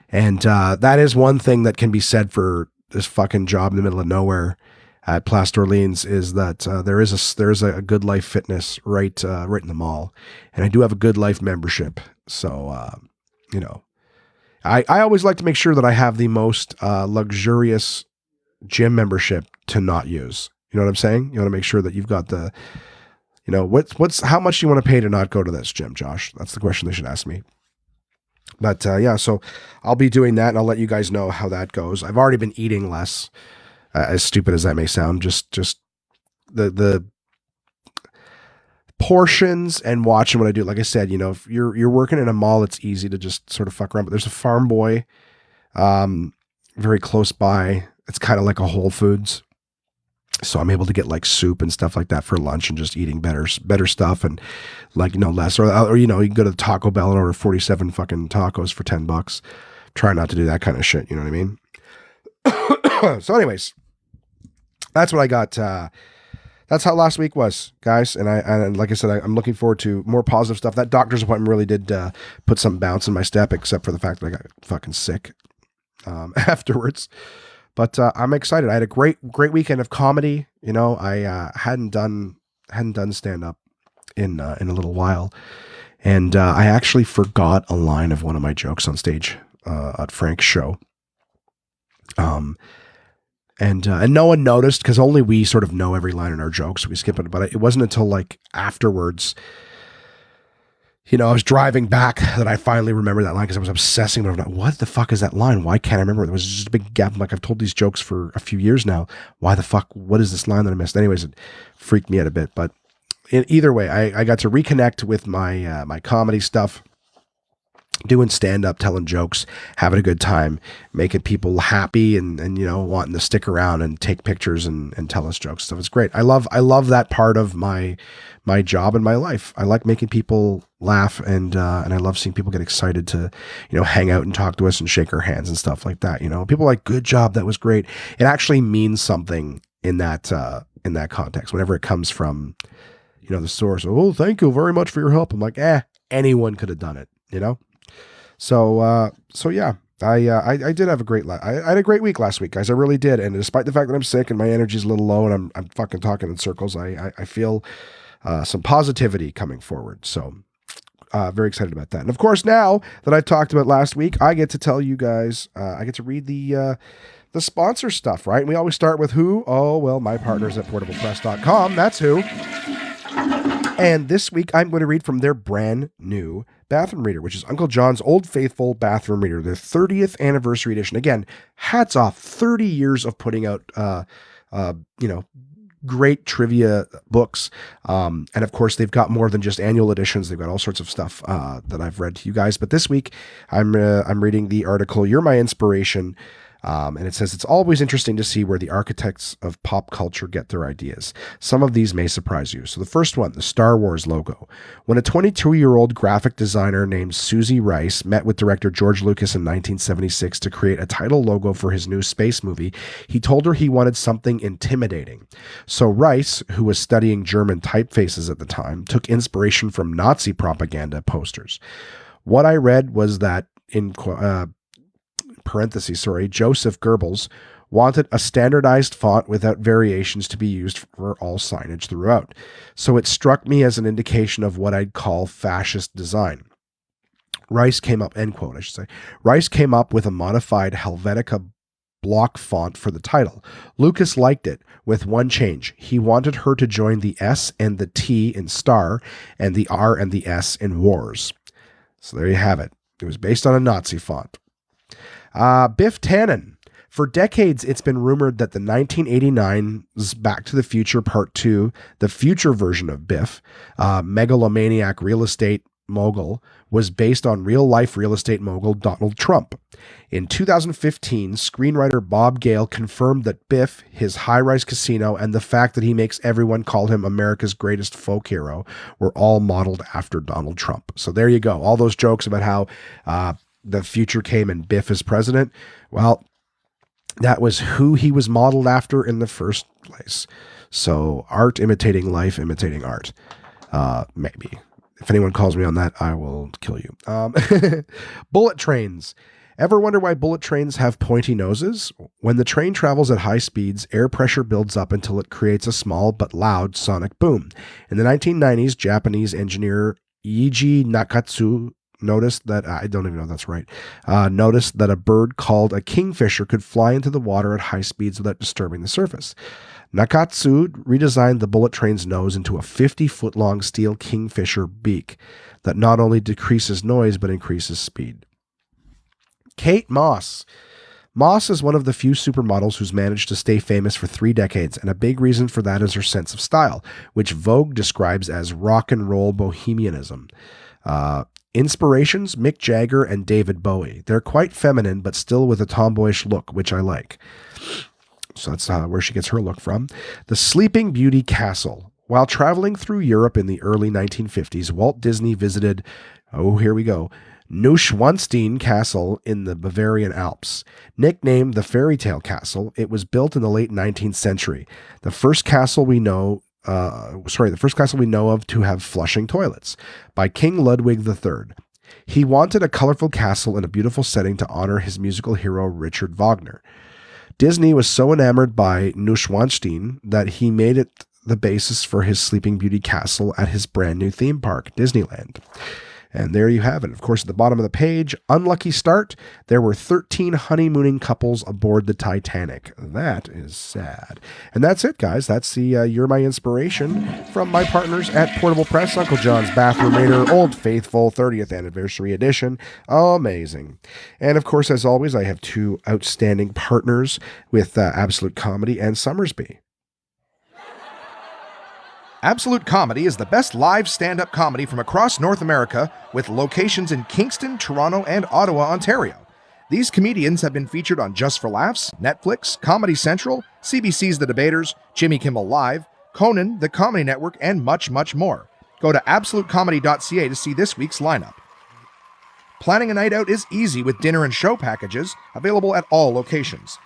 and that is one thing that can be said for this fucking job in the middle of nowhere at Place Orleans, is that there is a Good Life Fitness right in the mall, and I do have a Good Life membership. So I always like to make sure that I have the most luxurious gym membership to not use. You know what I'm saying? You want to make sure that you've got the, how much do you want to pay to not go to this gym, Josh? That's the question they should ask me. But so I'll be doing that, and I'll let you guys know how that goes. I've already been eating less. As stupid as that may sound, just the portions and watching what I do. Like I said, if you're working in a mall, it's easy to just sort of fuck around. But there's a Farm Boy, very close by. It's kind of like a Whole Foods, so I'm able to get like soup and stuff like that for lunch and just eating better stuff and less. Or you can go to Taco Bell and order 47 fucking tacos for $10. Try not to do that kind of shit. You know what I mean? So, anyways. That's what I got. That's how last week was, guys. And like I said, I'm looking forward to more positive stuff. That doctor's appointment really did put some bounce in my step, except for the fact that I got fucking sick afterwards. But I'm excited. I had a great weekend of comedy. I hadn't done stand up in a little while, and I actually forgot a line of one of my jokes on stage at Frank's show. And no one noticed, because only we sort of know every line in our jokes, so we skip it. But it wasn't until like afterwards, I was driving back that I finally remembered that line, because I was obsessing over what the fuck is that line? Why can't I remember it? There was just a big gap. I'm like, I've told these jokes for a few years now. Why the fuck? What is this line that I missed? Anyways, it freaked me out a bit. But either way, I got to reconnect with my my comedy stuff. Doing stand-up, telling jokes, having a good time, making people happy and wanting to stick around and take pictures and tell us jokes. So it's great. I love that part of my job and my life. I like making people laugh and I love seeing people get excited to, hang out and talk to us and shake our hands and stuff like that. People are like, good job. That was great. It actually means something in that context, whenever it comes from, the source. Oh, thank you very much for your help. I'm like, anyone could have done it, So yeah, I did have I had a great week last week, guys. I really did. And despite the fact that I'm sick and my energy's a little low and I'm fucking talking in circles, I feel some positivity coming forward. So very excited about that. And of course, now that I talked about last week, I get to tell you guys, I get to read the the sponsor stuff, right? We always start with who? Oh, well, my partners at portablepress.com. That's who. And this week, I'm going to read from their brand new bathroom reader, which is Uncle John's Old Faithful bathroom reader, their 30th anniversary edition. Again, hats off, 30 years of putting out, great trivia books. And of course, they've got more than just annual editions. They've got all sorts of stuff that I've read to you guys. But this week, I'm reading the article, You're My Inspiration. And it says, it's always interesting to see where the architects of pop culture get their ideas. Some of these may surprise you. So the first one, the Star Wars logo. When a 22-year-old graphic designer named Susie Rice met with director George Lucas in 1976 to create a title logo for his new space movie, he told her he wanted something intimidating. So Rice, who was studying German typefaces at the time, took inspiration from Nazi propaganda posters. What I read was that Joseph Goebbels wanted a standardized font without variations to be used for all signage throughout. So it struck me as an indication of what I'd call fascist design. Rice came up with a modified Helvetica block font for the title. Lucas liked it with one change. He wanted her to join the S and the T in Star and the R and the S in Wars. So there you have it. It was based on a Nazi font. Biff Tannen. For decades, it's been rumored that the 1989's Back to the Future Part 2, the future version of Biff, megalomaniac real estate mogul, was based on real-life real estate mogul Donald Trump. In 2015, screenwriter Bob Gale confirmed that Biff, his high-rise casino, and the fact that he makes everyone call him America's greatest folk hero were all modeled after Donald Trump. So there you go. All those jokes about how the future came and Biff is president. Well, that was who he was modeled after in the first place. So art imitating life, imitating art. Maybe. If anyone calls me on that, I will kill you. Bullet trains. Ever wonder why bullet trains have pointy noses? When the train travels at high speeds, air pressure builds up until it creates a small but loud sonic boom. In the 1990s, Japanese engineer Eiji Nakatsu noticed that a bird called a kingfisher could fly into the water at high speeds without disturbing the surface. Nakatsu redesigned the bullet train's nose into a 50-foot-long steel kingfisher beak that not only decreases noise but increases speed. Kate Moss. Moss is one of the few supermodels who's managed to stay famous for 3 decades, and a big reason for that is her sense of style, which Vogue describes as rock and roll bohemianism. Inspirations, Mick Jagger and David Bowie. They're quite feminine, but still with a tomboyish look, which I like. So that's where she gets her look from. The Sleeping Beauty Castle. While traveling through Europe in the early 1950s, Walt Disney visited, Neuschwanstein Castle in the Bavarian Alps. Nicknamed the Fairy Tale Castle, it was built in the late 19th century. The first castle we know of to have flushing toilets, by King Ludwig III. He wanted a colorful castle in a beautiful setting to honor his musical hero Richard Wagner. Disney was so enamored by Neuschwanstein that he made it the basis for his Sleeping Beauty castle at his brand new theme park, Disneyland. And there you have it. Of course, at the bottom of the page, unlucky start. There were 13 honeymooning couples aboard the Titanic. That is sad. And that's it, guys. That's the You're My Inspiration from my partners at Portable Press, Uncle John's Bathroom Reader, Old Faithful, 30th Anniversary Edition. Amazing. And of course, as always, I have 2 outstanding partners with Absolute Comedy and Summersby. Absolute Comedy is the best live stand-up comedy from across North America, with locations in Kingston, Toronto, and Ottawa, Ontario. These comedians have been featured on Just for Laughs, Netflix, Comedy Central, CBC's The Debaters, Jimmy Kimmel Live, Conan, The Comedy Network, and much, much more. Go to absolutecomedy.ca to see this week's lineup. Planning a night out is easy with dinner and show packages available at all locations.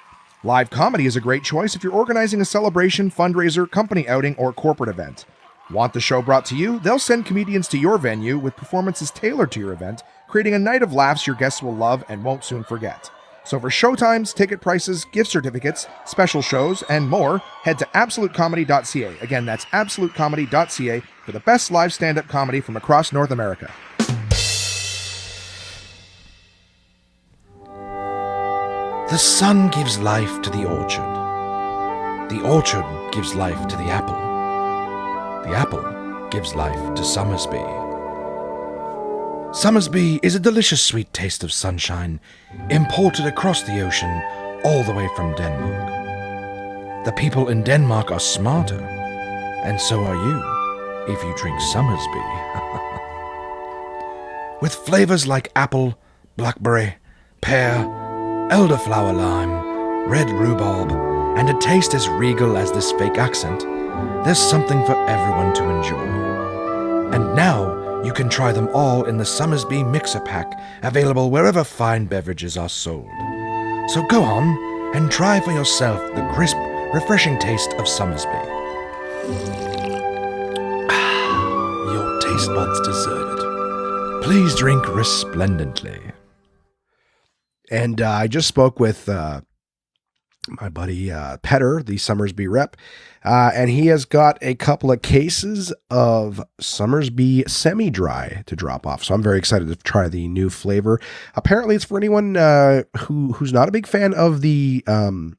Live comedy is a great choice if you're organizing a celebration, fundraiser, company outing, or corporate event. Want the show brought to you? They'll send comedians to your venue with performances tailored to your event, creating a night of laughs your guests will love and won't soon forget. So for showtimes, ticket prices, gift certificates, special shows, and more, head to absolutecomedy.ca. Again, that's absolutecomedy.ca for the best live stand-up comedy from across North America. The sun gives life to the orchard. The orchard gives life to the apple. The apple gives life to Summersby. Summersby is a delicious sweet taste of sunshine, imported across the ocean all the way from Denmark. The people in Denmark are smarter, and so are you if you drink Summersby. With flavors like apple, blackberry, pear, elderflower lime, red rhubarb, and a taste as regal as this fake accent, there's something for everyone to enjoy. And now you can try them all in the Summersby Mixer Pack, available wherever fine beverages are sold. So go on and try for yourself the crisp, refreshing taste of Summersby. Your taste buds deserve it. Please drink resplendently. And I just spoke with my buddy Petter, the Summersby rep, and he has got a couple of cases of Summersby semi-dry to drop off. So I'm very excited to try the new flavor. Apparently, it's for anyone who's not a big fan of the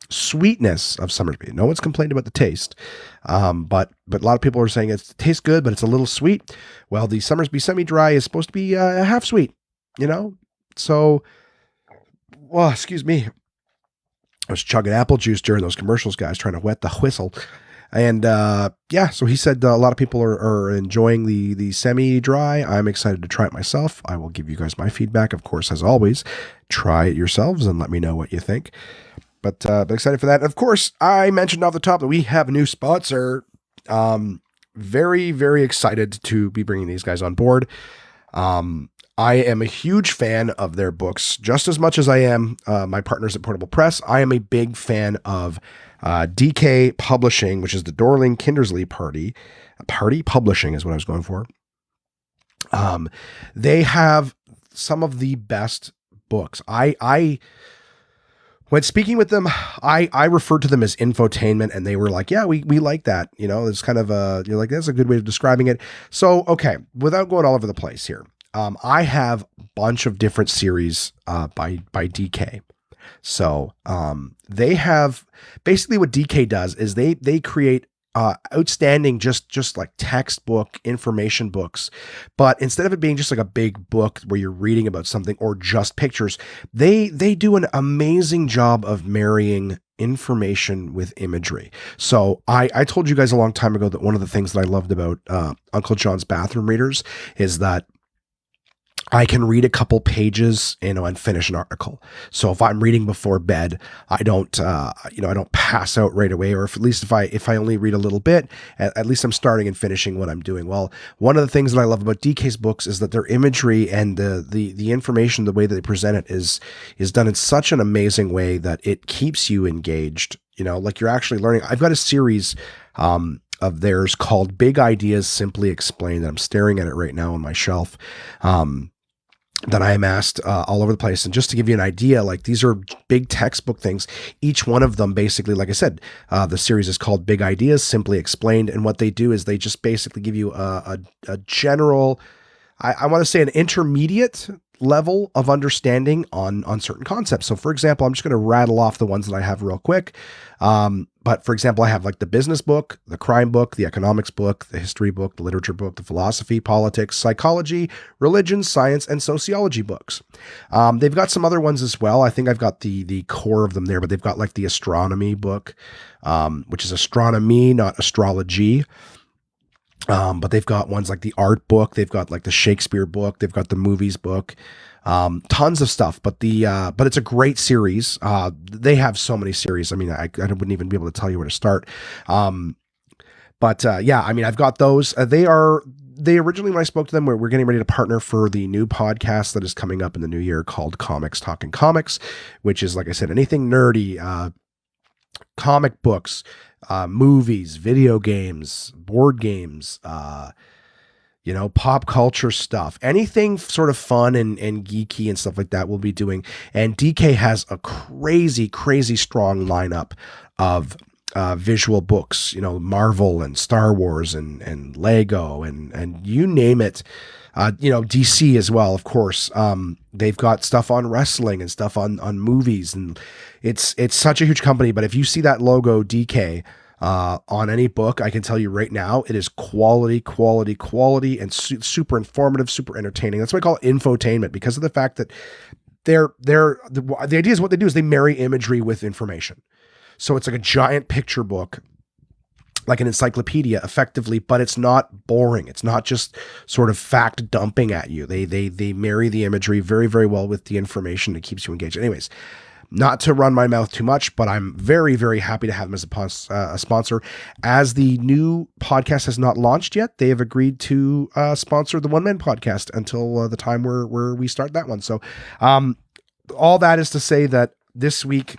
sweetness of Summersby. No one's complained about the taste, but a lot of people are saying it tastes good, but it's a little sweet. Well, the Summersby semi-dry is supposed to be half sweet, So, well, excuse me. I was chugging apple juice during those commercials, guys, trying to wet the whistle. And so he said a lot of people are enjoying the semi-dry. I'm excited to try it myself. I will give you guys my feedback, of course, as always. Try it yourselves and let me know what you think. But excited for that. And of course, I mentioned off the top that we have a new sponsor. Very, very excited to be bringing these guys on board. I am a huge fan of their books, just as much as I am my partners at Portable Press. I am a big fan of DK Publishing, which is the Dorling Kindersley Party Publishing is what I was going for. They have some of the best books. When speaking with them, I referred to them as infotainment, and they were like, yeah, we like that. It's kind of you're like, that's a good way of describing it. So, okay, without going all over the place here. I have a bunch of different series by DK. So they have basically what DK does is they create outstanding just like textbook information books, but instead of it being just like a big book where you're reading about something or just pictures, they do an amazing job of marrying information with imagery. So I told you guys a long time ago that one of the things that I loved about Uncle John's Bathroom Readers is that I can read a couple pages, and finish an article. So if I'm reading before bed, I don't pass out right away, or at least if I only read a little bit, at least I'm starting and finishing what I'm doing. Well, one of the things that I love about DK's books is that their imagery and the information, the way that they present it is done in such an amazing way that it keeps you engaged. Like you're actually learning. I've got a series of theirs called Big Ideas Simply Explained. I'm staring at it right now on my shelf. That I amassed all over the place. And just to give you an idea, like these are big textbook things. Each one of them basically, like I said, the series is called Big Ideas Simply Explained. And what they do is they just basically give you a general, I want to say an intermediate level of understanding on certain concepts. So for example, I'm just going to rattle off the ones that I have real quick. But for example, I have like the business book, the crime book, the economics book, the history book, the literature book, the philosophy, politics, psychology, religion, science, and sociology books. They've got some other ones as well. I think I've got the core of them there, but they've got like the astronomy book, which is astronomy, not astrology. But they've got ones like the art book. They've got like the Shakespeare book. They've got the movies book. Tons of stuff, but it's a great series. They have so many series. I mean, I wouldn't even be able to tell you where to start. I've got those. They originally, when I spoke to them, we're getting ready to partner for the new podcast that is coming up in the new year called Comics Talking Comics, which is, like I said, anything nerdy, comic books, movies, video games, board games, pop culture stuff, anything sort of fun and geeky and stuff like that we'll be doing. And DK has a crazy, crazy strong lineup of visual books, Marvel and Star Wars and Lego and you name it. DC as well, of course. They've got stuff on wrestling and stuff on movies, and it's such a huge company. But if you see that logo DK on any book, I can tell you right now, it is quality, and super informative, super entertaining. That's why I call it infotainment, because of the fact that the idea is what they do is they marry imagery with information. So it's like a giant picture book, like an encyclopedia effectively, but it's not boring. It's not just sort of fact dumping at you. They marry the imagery very, very well with the information that keeps you engaged. Anyways, not to run my mouth too much, but I'm very, very happy to have them as a sponsor. As the new podcast has not launched yet, they have agreed to sponsor the One Man Podcast until the time where we start that one. So all that is to say that this week,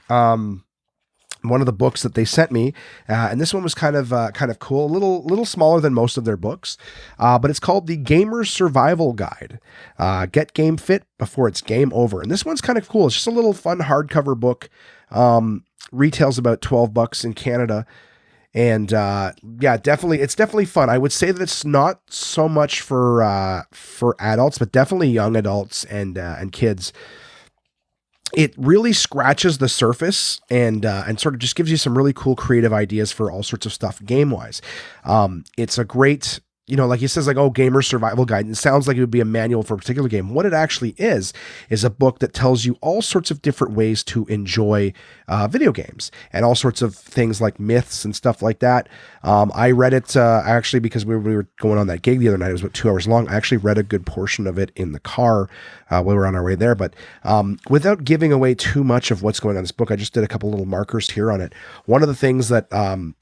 one of the books that they sent me, and this one was kind of cool, a little smaller than most of their books, but it's called The Gamer's Survival Guide. Get game fit before it's game over. And this one's kind of cool. It's just a little fun hardcover book. Retails about $12 in Canada. And it's definitely fun. I would say that it's not so much for adults, but definitely young adults and kids. It really scratches the surface and sort of just gives you some really cool creative ideas for all sorts of stuff game-wise. It's a great, like he says, like, oh, gamer survival guide. And it sounds like it would be a manual for a particular game. What it actually is a book that tells you all sorts of different ways to enjoy video games and all sorts of things like myths and stuff like that. I read it actually because we were going on that gig the other night. It was about 2 hours long. I actually read a good portion of it in the car while we were on our way there. But without giving away too much of what's going on in this book, I just did a couple little markers here on it. One of the things that,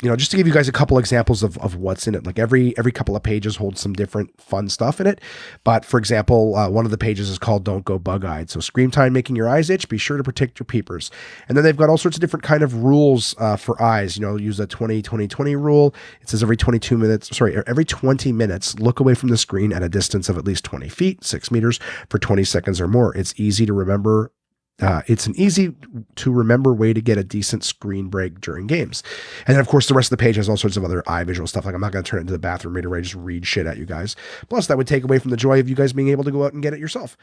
just to give you guys a couple examples of what's in it, like every couple of pages holds some different fun stuff in it. But for example, one of the pages is called Don't Go Bug-Eyed. So screen time making your eyes itch, be sure to protect your peepers. And then they've got all sorts of different kind of rules for eyes. Use a 20-20-20 rule. It says every 20 minutes, look away from the screen at a distance of at least 20 feet, 6 meters for 20 seconds or more. It's easy to remember. It's an easy to remember way to get a decent screen break during games. And then, of course, the rest of the page has all sorts of other eye visual stuff. Like, I'm not going to turn it into the bathroom reader where I just read shit at you guys. Plus, that would take away from the joy of you guys being able to go out and get it yourself.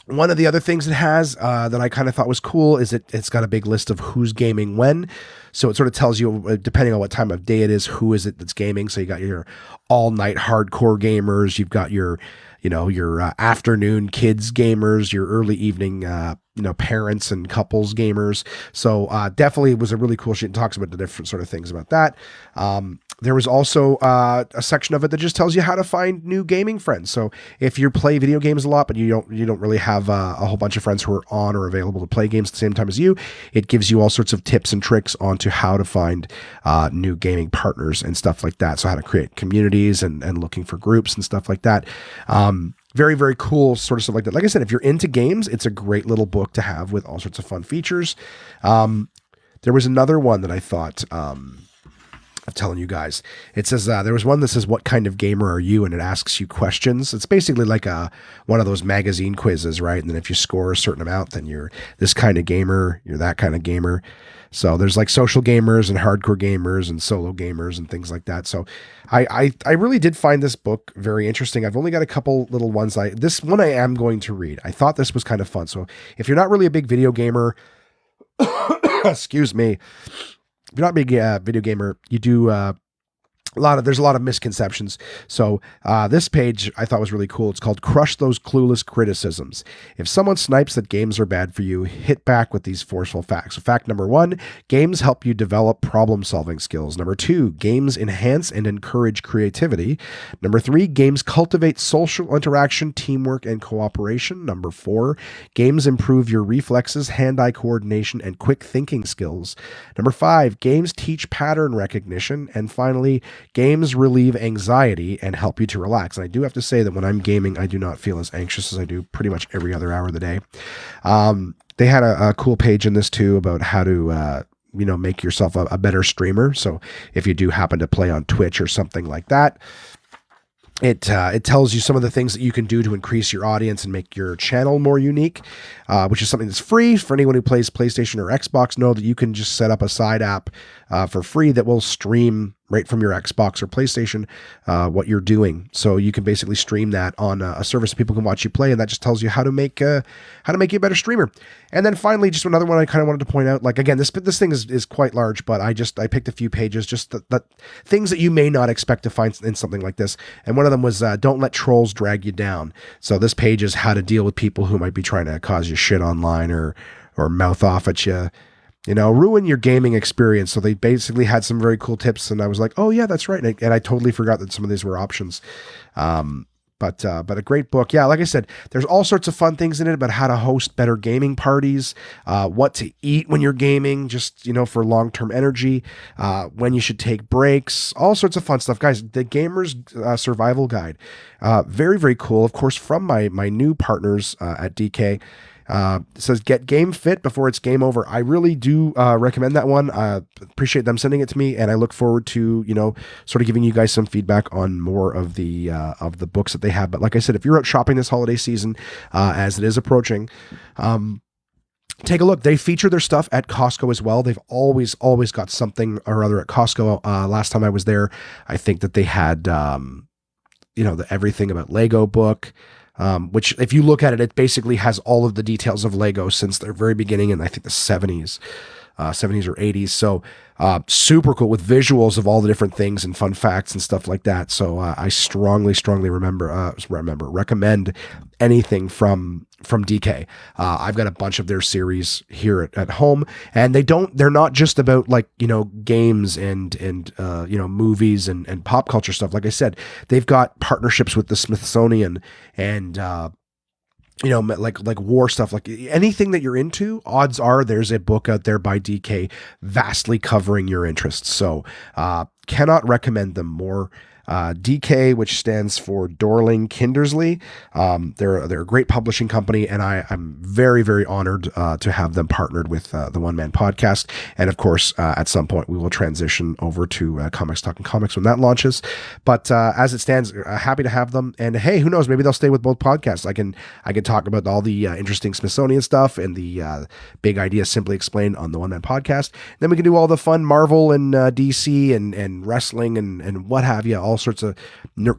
One of the other things it has that I kind of thought was cool is it's got a big list of who's gaming when. So it sort of tells you, depending on what time of day it is, who is it that's gaming. So you got your all-night hardcore gamers. You've got your afternoon kids gamers, your early evening, parents and couples gamers. So definitely was a really cool sheet and talks about the different sort of things about that. There was also a section of it that just tells you how to find new gaming friends. So if you play video games a lot, but you don't really have a whole bunch of friends who are on or available to play games at the same time as you, it gives you all sorts of tips and tricks onto how to find new gaming partners and stuff like that. So how to create communities and looking for groups and stuff like that. Very, very cool sort of stuff like that. Like I said, if you're into games, it's a great little book to have with all sorts of fun features. There was another one that I thought, I'm telling you guys, it says, there was one that says, what kind of gamer are you? And it asks you questions. It's basically like one of those magazine quizzes, right? And then if you score a certain amount, then you're this kind of gamer, you're that kind of gamer. So there's like social gamers and hardcore gamers and solo gamers and things like that. So I really did find this book very interesting. I've only got a couple little ones. This one I am going to read. I thought this was kind of fun. So if you're not really a big video gamer, excuse me, if you're not a big video gamer, you do there's a lot of misconceptions. So this page I thought was really cool. It's called Crush Those Clueless Criticisms. If someone snipes that games are bad for you, hit back with these forceful facts. So fact number 1, games help you develop problem-solving skills. Number 2, games enhance and encourage creativity. Number 3, games cultivate social interaction, teamwork, and cooperation. Number 4, games improve your reflexes, hand-eye coordination, and quick thinking skills. Number 5, games teach pattern recognition. And finally, games relieve anxiety and help you to relax. And I do have to say that when I'm gaming, I do not feel as anxious as I do pretty much every other hour of the day. They had a cool page in this too about how to, make yourself a better streamer. So if you do happen to play on Twitch or something like that, it tells you some of the things that you can do to increase your audience and make your channel more unique, which is something that's free for anyone who plays PlayStation or Xbox. Know that you can just set up a side app for free that will stream right from your Xbox or PlayStation, what you're doing. So you can basically stream that on a service that people can watch you play, and that just tells you how to make you a better streamer. And then finally, just another one I kind of wanted to point out. Like again, this thing is quite large, but I picked a few pages, just the things that you may not expect to find in something like this. And one of them was don't let trolls drag you down. So this page is how to deal with people who might be trying to cause you shit online or mouth off at you. Ruin your gaming experience. So they basically had some very cool tips, and I was like, oh yeah, that's right. And I totally forgot that some of these were options. But a great book. Yeah, like I said, there's all sorts of fun things in it about how to host better gaming parties, what to eat when you're gaming, just, for long-term energy, when you should take breaks, all sorts of fun stuff. Guys, the Gamer's Survival Guide, very, very cool. Of course, from my new partners at DK. It says get game fit before it's game over. I really do recommend that one. Appreciate them sending it to me, and I look forward to sort of giving you guys some feedback on more of the books that they have. But like I said, if you're out shopping this holiday season, as it is approaching, take a look. They feature their stuff at Costco as well. They've always got something or other at Costco. Last time I was there, I think that they had the Everything About Lego book. Which if you look at it, it basically has all of the details of Lego since their very beginning in I think the 70s or 80s. So super cool with visuals of all the different things and fun facts and stuff like that. So I strongly recommend anything from DK. I've got a bunch of their series here at home, and they're not just about like, games and movies and pop culture stuff. Like I said, they've got partnerships with the Smithsonian and, like war stuff, like anything that you're into, odds are there's a book out there by DK vastly covering your interests. So, cannot recommend them more. DK, which stands for Dorling Kindersley. They're a great publishing company, and I'm very, very honored to have them partnered with the One Man Podcast. And of course, at some point, we will transition over to Comics Talking Comics when that launches. But as it stands, happy to have them. And hey, who knows? Maybe they'll stay with both podcasts. I can talk about all the interesting Smithsonian stuff and the big ideas simply explained on the One Man Podcast. Then we can do all the fun Marvel and DC and wrestling and what have you, all sorts of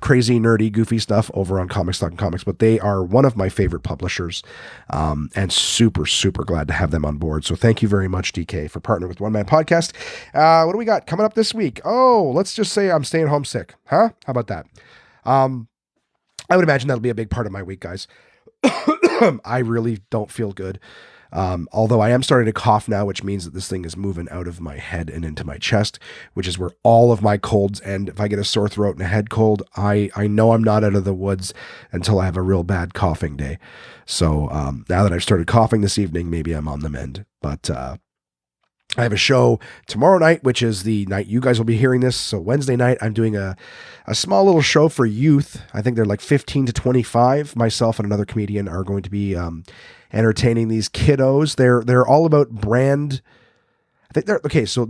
crazy, nerdy, goofy stuff over on Comics Talking Comics. But they are one of my favorite publishers, and super, super glad to have them on board. So thank you very much, DK, for partnering with One Man Podcast. What do we got coming up this week? Oh, let's just say I'm staying home sick. Huh? How about that? I would imagine that'll be a big part of my week, guys. I really don't feel good. Although I am starting to cough now, which means that this thing is moving out of my head and into my chest, which is where all of my colds end. If I get a sore throat and a head cold, I know I'm not out of the woods until I have a real bad coughing day. So now that I've started coughing this evening, maybe I'm on the mend. But I have a show tomorrow night, which is the night you guys will be hearing this. So Wednesday night, I'm doing a small little show for youth. I think they're like 15 to 25. Myself and another comedian are going to be entertaining these kiddos. They're all about brand. I think they're okay. So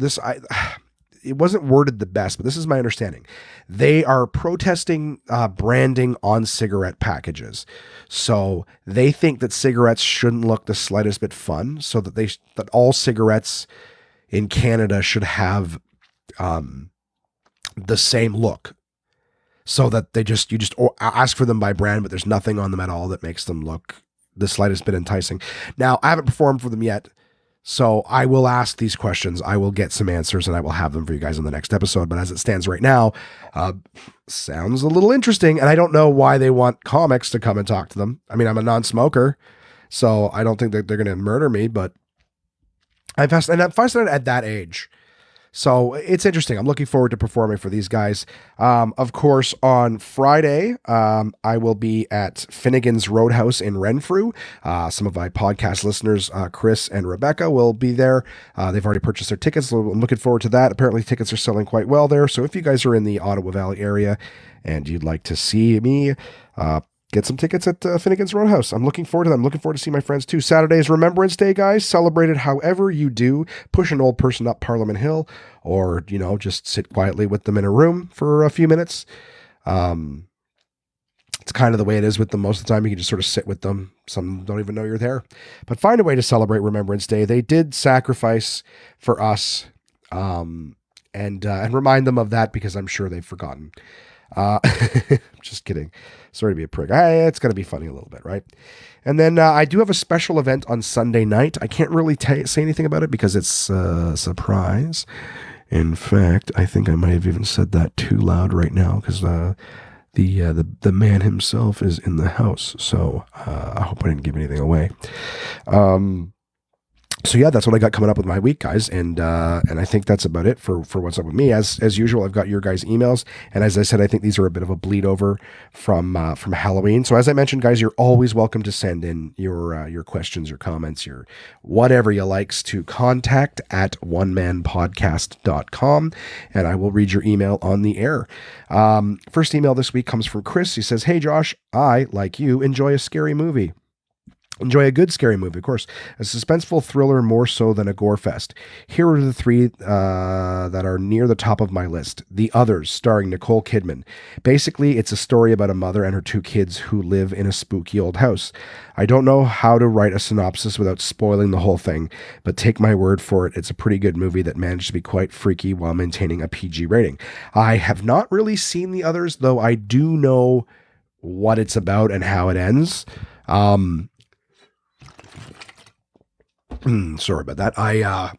it wasn't worded the best, but this is my understanding. They are protesting branding on cigarette packages. So they think that cigarettes shouldn't look the slightest bit fun, so that all cigarettes in Canada should have the same look. So that you just ask for them by brand, but there's nothing on them at all that makes them look the slightest bit enticing. Now, I haven't performed for them yet, so I will ask these questions. I will get some answers, and I will have them for you guys in the next episode. But as it stands right now, sounds a little interesting, and I don't know why they want comics to come and talk to them. I mean, I'm a non-smoker, so I don't think that they're going to murder me, but I'm fascinated at that age. So it's interesting. I'm looking forward to performing for these guys. Of course, on Friday, I will be at Finnegan's Roadhouse in Renfrew. Some of my podcast listeners, Chris and Rebecca, will be there. They've already purchased their tickets, so I'm looking forward to that. Apparently, tickets are selling quite well there. So if you guys are in the Ottawa Valley area and you'd like to see me, get some tickets at Finnegan's Roadhouse. I'm looking forward to them. I'm looking forward to see my friends too. Saturday is Remembrance Day, guys. Celebrate it however you do. Push an old person up Parliament Hill, or, just sit quietly with them in a room for a few minutes. It's kind of the way it is with them most of the time. You can just sort of sit with them. Some don't even know you're there. But find a way to celebrate Remembrance Day. They did sacrifice for us and remind them of that because I'm sure they've forgotten. Just kidding. Sorry to be a prick. It's going to be funny a little bit, right? And then I do have a special event on Sunday night. I can't really say anything about it because it's a surprise. In fact, I think I might have even said that too loud right now because the man himself is in the house. So I hope I didn't give anything away. So yeah, that's what I got coming up with my week, guys, and I think that's about it for what's up with me. As usual, I've got your guys' emails, and as I said, I think these are a bit of a bleed over from Halloween. So as I mentioned, guys, you're always welcome to send in your questions, your comments, your whatever you likes to contact@onemanpodcast.com, and I will read your email on the air. First email this week comes from Chris. He says, "Hey Josh, I, like you, enjoy a scary movie. Enjoy a good scary movie, of course. A suspenseful thriller more so than a gore fest. Here are the three that are near the top of my list. The Others, starring Nicole Kidman. Basically, it's a story about a mother and her two kids who live in a spooky old house. I don't know how to write a synopsis without spoiling the whole thing, but take my word for it, it's a pretty good movie that managed to be quite freaky while maintaining a PG rating. I have not really seen The Others, though I do know what it's about and how it ends. Sorry about that. I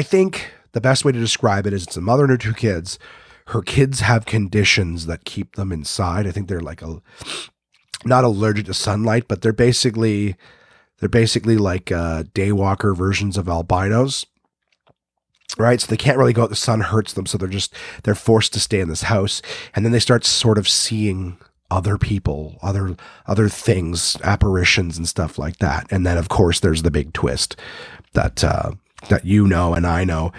think the best way to describe it is it's a mother and her two kids. Her kids have conditions that keep them inside. I think they're like not allergic to sunlight, but they're basically like daywalker versions of albinos. Right. So they can't really go out. The sun hurts them. So they're forced to stay in this house. And then they start sort of seeing other people, other things, apparitions and stuff like that. And then of course there's the big twist that you know and I know.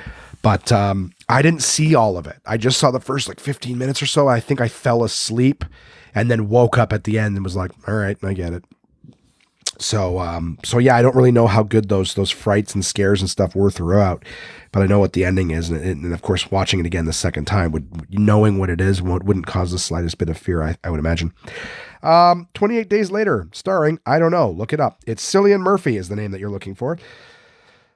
But I didn't see all of it. I just saw the first like 15 minutes or so. I think I fell asleep and then woke up at the end and was like, all right, I get it. So yeah, I don't really know how good those frights and scares and stuff were throughout, but I know what the ending is, and of course, watching it again the second time, knowing what it is, wouldn't cause the slightest bit of fear, I would imagine. 28 Days Later, starring, I don't know, look it up. It's Cillian Murphy is the name that you're looking for,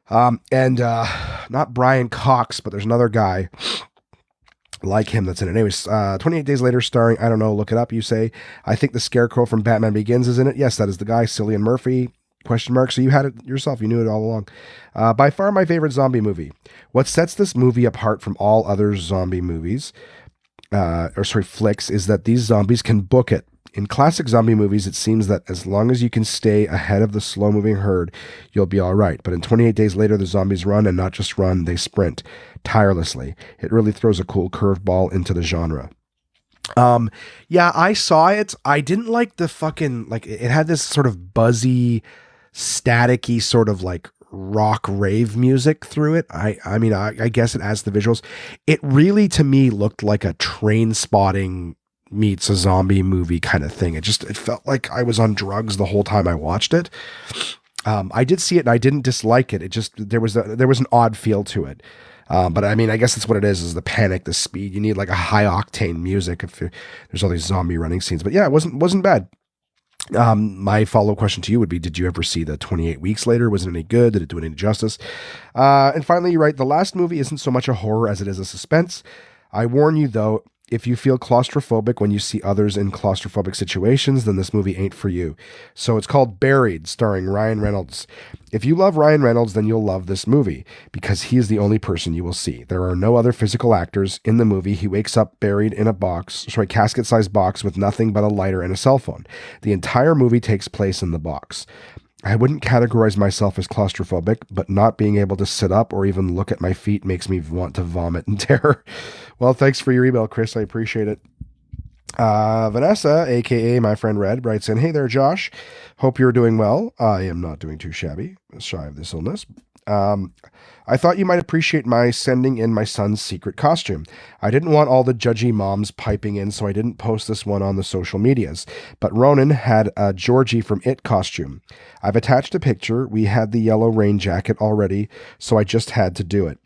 and not Brian Cox, but there's another guy like him that's in it. Anyways, 28 Days Later, starring, I don't know, look it up. You say, I think the Scarecrow from Batman Begins is in it. Yes, that is the guy, Cillian Murphy, ? So you had it yourself. You knew it all along. By far my favorite zombie movie. What sets this movie apart from all other zombie movies, flicks, is that these zombies can book it. In classic zombie movies, it seems that as long as you can stay ahead of the slow-moving herd, you'll be all right. But in 28 Days Later, the zombies run, and not just run, they sprint tirelessly. It really throws a cool curveball into the genre. Yeah, I saw it. I didn't like the fucking, like, it had this sort of buzzy, staticky sort of like rock rave music through it. I mean, I guess it adds the visuals. It really, to me, looked like a Train Spotting meets a zombie movie kind of thing. It felt like I was on drugs the whole time I watched it. I did see it and I didn't dislike it. It just, there was an odd feel to it. But I mean, I guess that's what it is the panic, the speed. You need like a high octane music if there's all these zombie running scenes. But yeah, it wasn't bad. My follow-up question to you would be, did you ever see the 28 Weeks Later? Was it any good? Did it do any justice? And finally, you write, the last movie isn't so much a horror as it is a suspense. I warn you though, if you feel claustrophobic when you see others in claustrophobic situations, then this movie ain't for you. So it's called Buried, starring Ryan Reynolds. If you love Ryan Reynolds, then you'll love this movie, because he is the only person you will see. There are no other physical actors in the movie. He wakes up buried in a casket-sized box with nothing but a lighter and a cell phone. The entire movie takes place in the box. I wouldn't categorize myself as claustrophobic, but not being able to sit up or even look at my feet makes me want to vomit in terror. Well, thanks for your email, Chris. I appreciate it. Vanessa, aka my friend Red, writes in, hey there, Josh. Hope you're doing well. I am not doing too shabby, shy of this illness. I thought you might appreciate my sending in my son's secret costume. I didn't want all the judgy moms piping in, so I didn't post this one on the social medias. But Ronan had a Georgie from It costume. I've attached a picture. We had the yellow rain jacket already, so I just had to do it.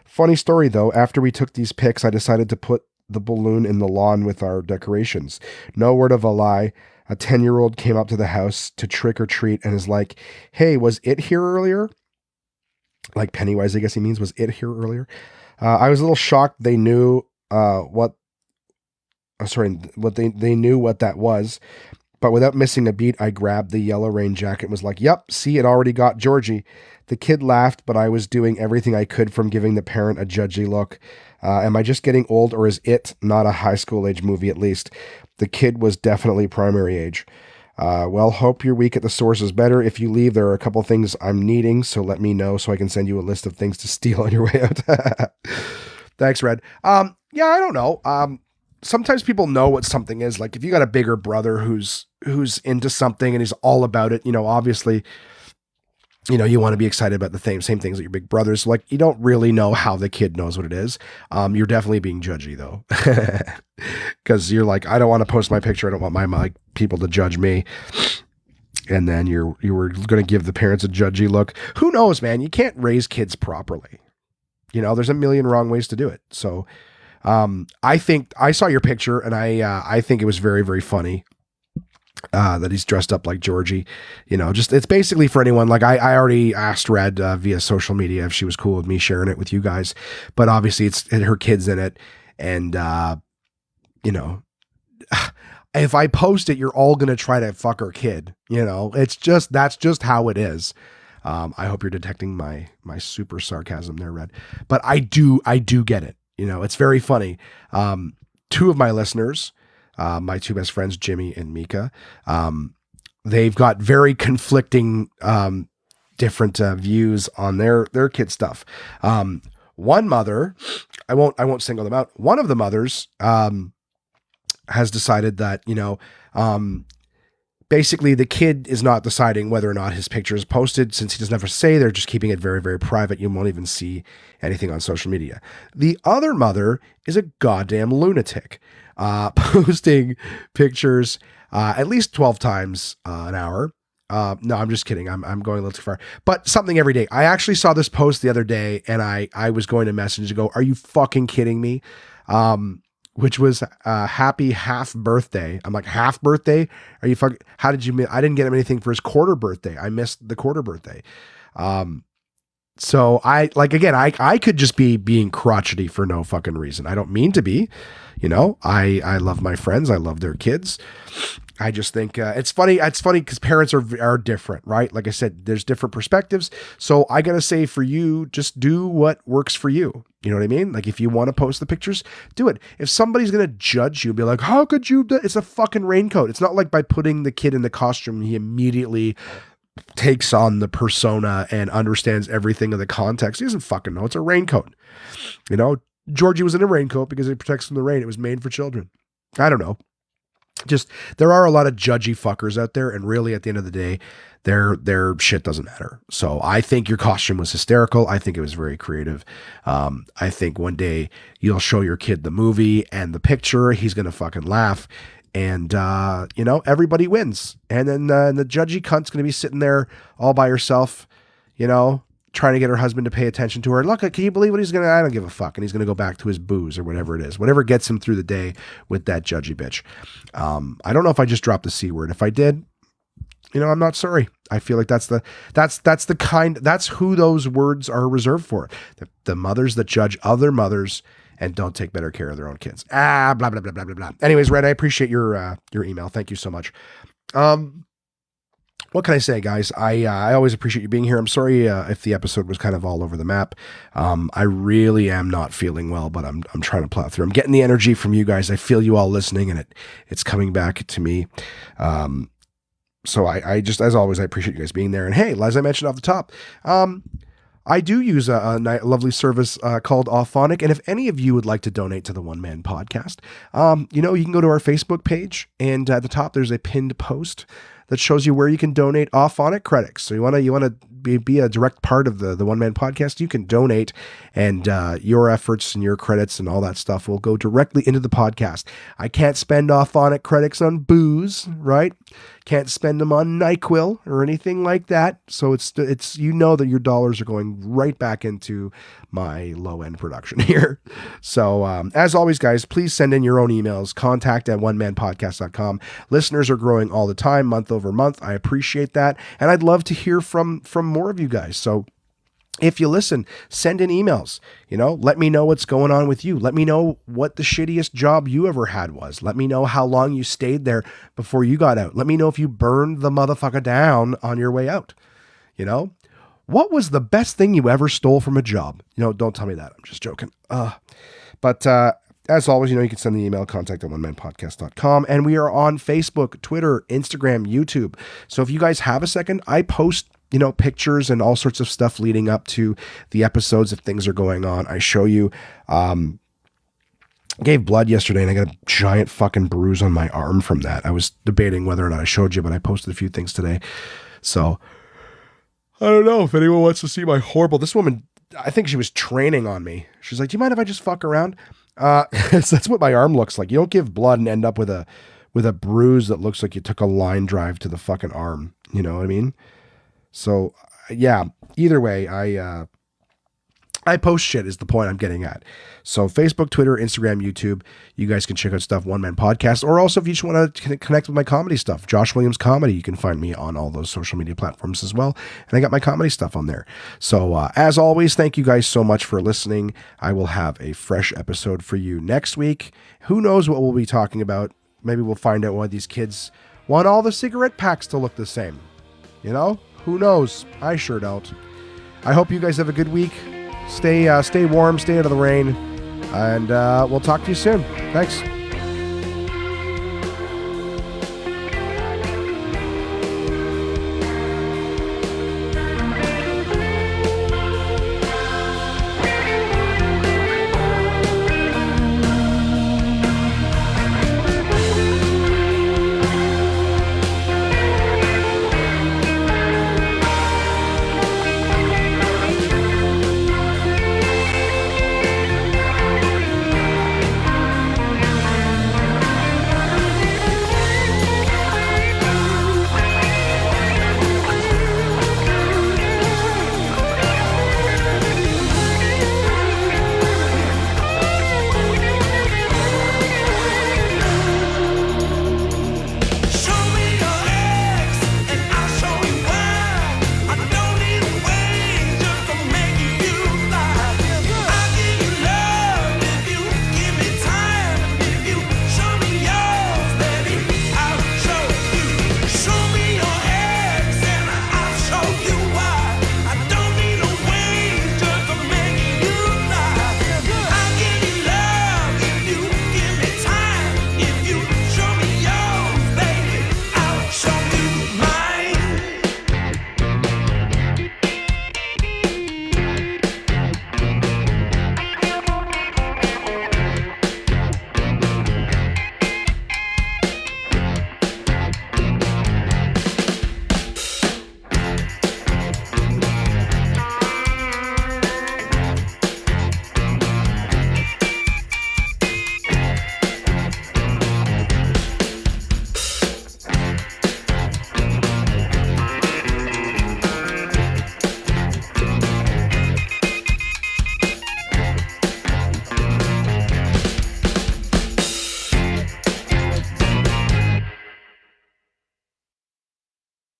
Funny story though, after we took these pics, I decided to put the balloon in the lawn with our decorations. No word of a lie. A 10-year-old came up to the house to trick or treat and is like, hey, was It here earlier? Like Pennywise, I guess he means, was It here earlier? I was a little shocked they knew what they knew what that was. But without missing a beat, I grabbed the yellow rain jacket and was like, yep, see, it already got Georgie. The kid laughed, but I was doing everything I could from giving the parent a judgy look. Am I just getting old, or is it not a high school age movie at least? The kid was definitely primary age. Well, hope your week at the source is better. If you leave, there are a couple things I'm needing, so let me know so I can send you a list of things to steal on your way out. Thanks, Red. Yeah, I don't know. Sometimes people know what something is. Like if you got a bigger brother who's into something and he's all about it, obviously, you want to be excited about the same things that your big brothers. So like you don't really know how the kid knows what it is. You're definitely being judgy though, because you're like, I don't want to post my picture. I don't want my people to judge me. And then you were going to give the parents a judgy look. Who knows, man? You can't raise kids properly. There's a million wrong ways to do it. So. I think I saw your picture and I think it was very, very funny, that he's dressed up like Georgie, it's basically for anyone. Like I already asked Red, via social media if she was cool with me sharing it with you guys, but obviously it's her kid's in it. And, if I post it, you're all going to try to fuck her kid, that's just how it is. I hope you're detecting my super sarcasm there, Red, but I do get it. It's very funny. Two of my listeners, my two best friends, Jimmy and Mika, they've got very conflicting, different views on their kid stuff. One mother, I won't single them out. One of the mothers has decided that, basically the kid is not deciding whether or not his picture is posted, since he doesn't have to say. They're just keeping it very, very private. You won't even see anything on social media. The other mother is a goddamn lunatic, posting pictures at least 12 times an hour. No, I'm just kidding. I'm going a little too far, but something every day. I actually saw this post the other day and I was going to message to go, are you fucking kidding me? Which was happy half birthday. I'm like, half birthday? Are you fucking, how did you miss? I didn't get him anything for his quarter birthday. I missed the quarter birthday. So I could just be being crotchety for no fucking reason. I don't mean to be, I love my friends. I love their kids. I just think it's funny. It's funny because parents are different, right? Like I said, there's different perspectives. So I got to say for you, just do what works for you. You know what I mean? Like if you want to post the pictures, do it. If somebody's going to judge you, be like, how could you do? It's a fucking raincoat. It's not like by putting the kid in the costume, he immediately takes on the persona and understands everything of the context. He doesn't fucking know. It's a raincoat. Georgie was in a raincoat because it protects from the rain. It was made for children. I don't know. Just there are a lot of judgy fuckers out there, and really at the end of the day, their shit doesn't matter. So I think your costume was hysterical. I think it was very creative. I think one day you'll show your kid the movie and the picture. He's gonna fucking laugh, and everybody wins. And then the judgy cunt's gonna be sitting there all by herself, trying to get her husband to pay attention to her. Look, can you believe what he's I don't give a fuck. And he's going to go back to his booze or whatever it is, whatever gets him through the day with that judgy bitch. I don't know if I just dropped the C word. If I did, I'm not sorry. I feel like that's who those words are reserved for. The mothers that judge other mothers and don't take better care of their own kids. Blah, blah, blah, blah, blah, blah. Anyways, Red, I appreciate your email. Thank you so much. What can I say, guys? I always appreciate you being here. I'm sorry if the episode was kind of all over the map. I really am not feeling well, but I'm trying to plow through. I'm getting the energy from you guys. I feel you all listening, and it's coming back to me. So I just, as always, I appreciate you guys being there. And hey, as I mentioned off the top, I do use a lovely service called Auphonic. And if any of you would like to donate to the One Man Podcast, you can go to our Facebook page, and at the top there's a pinned post that shows you where you can donate Auphonic credits. So you want to be a direct part of the One Man Podcast, you can donate, and your efforts and your credits and all that stuff will go directly into the podcast. I can't spend Auphonic credits on booze, right? Can't spend them on NyQuil or anything like that. So it's that your dollars are going right back into my low end production here. So as always, guys, please send in your own emails, contact@onemanpodcast.com. Listeners are growing all the time, month over month. I appreciate that. And I'd love to hear from more of you guys. So If you listen, send in emails. Let me know what's going on with you. Let me know what the shittiest job you ever had was. Let me know how long you stayed there before you got out. Let me know if you burned the motherfucker down on your way out. What was the best thing you ever stole from a job? Don't tell me that. I'm just joking. But as always, you can send the email contact@onemanpodcast.com. And we are on Facebook, Twitter, Instagram, YouTube. So if you guys have a second, I post pictures and all sorts of stuff leading up to the episodes if things are going on. I show you, gave blood yesterday and I got a giant fucking bruise on my arm from that. I was debating whether or not I showed you, but I posted a few things today. So I don't know if anyone wants to see my this woman, I think she was training on me. She's like, do you mind if I just fuck around? That's what my arm looks like. You don't give blood and end up with a bruise that looks like you took a line drive to the fucking arm. You know what I mean? So yeah, either way, I post shit is the point I'm getting at. So Facebook, Twitter, Instagram, YouTube, you guys can check out stuff, One Man Podcast, or also if you just want to connect with my comedy stuff, Josh Williams Comedy, you can find me on all those social media platforms as well. And I got my comedy stuff on there. So as always, thank you guys so much for listening. I will have a fresh episode for you next week. Who knows what we'll be talking about? Maybe we'll find out why these kids want all the cigarette packs to look the same. Who knows? I sure don't. I hope you guys have a good week. Stay warm, stay out of the rain, and we'll talk to you soon. Thanks.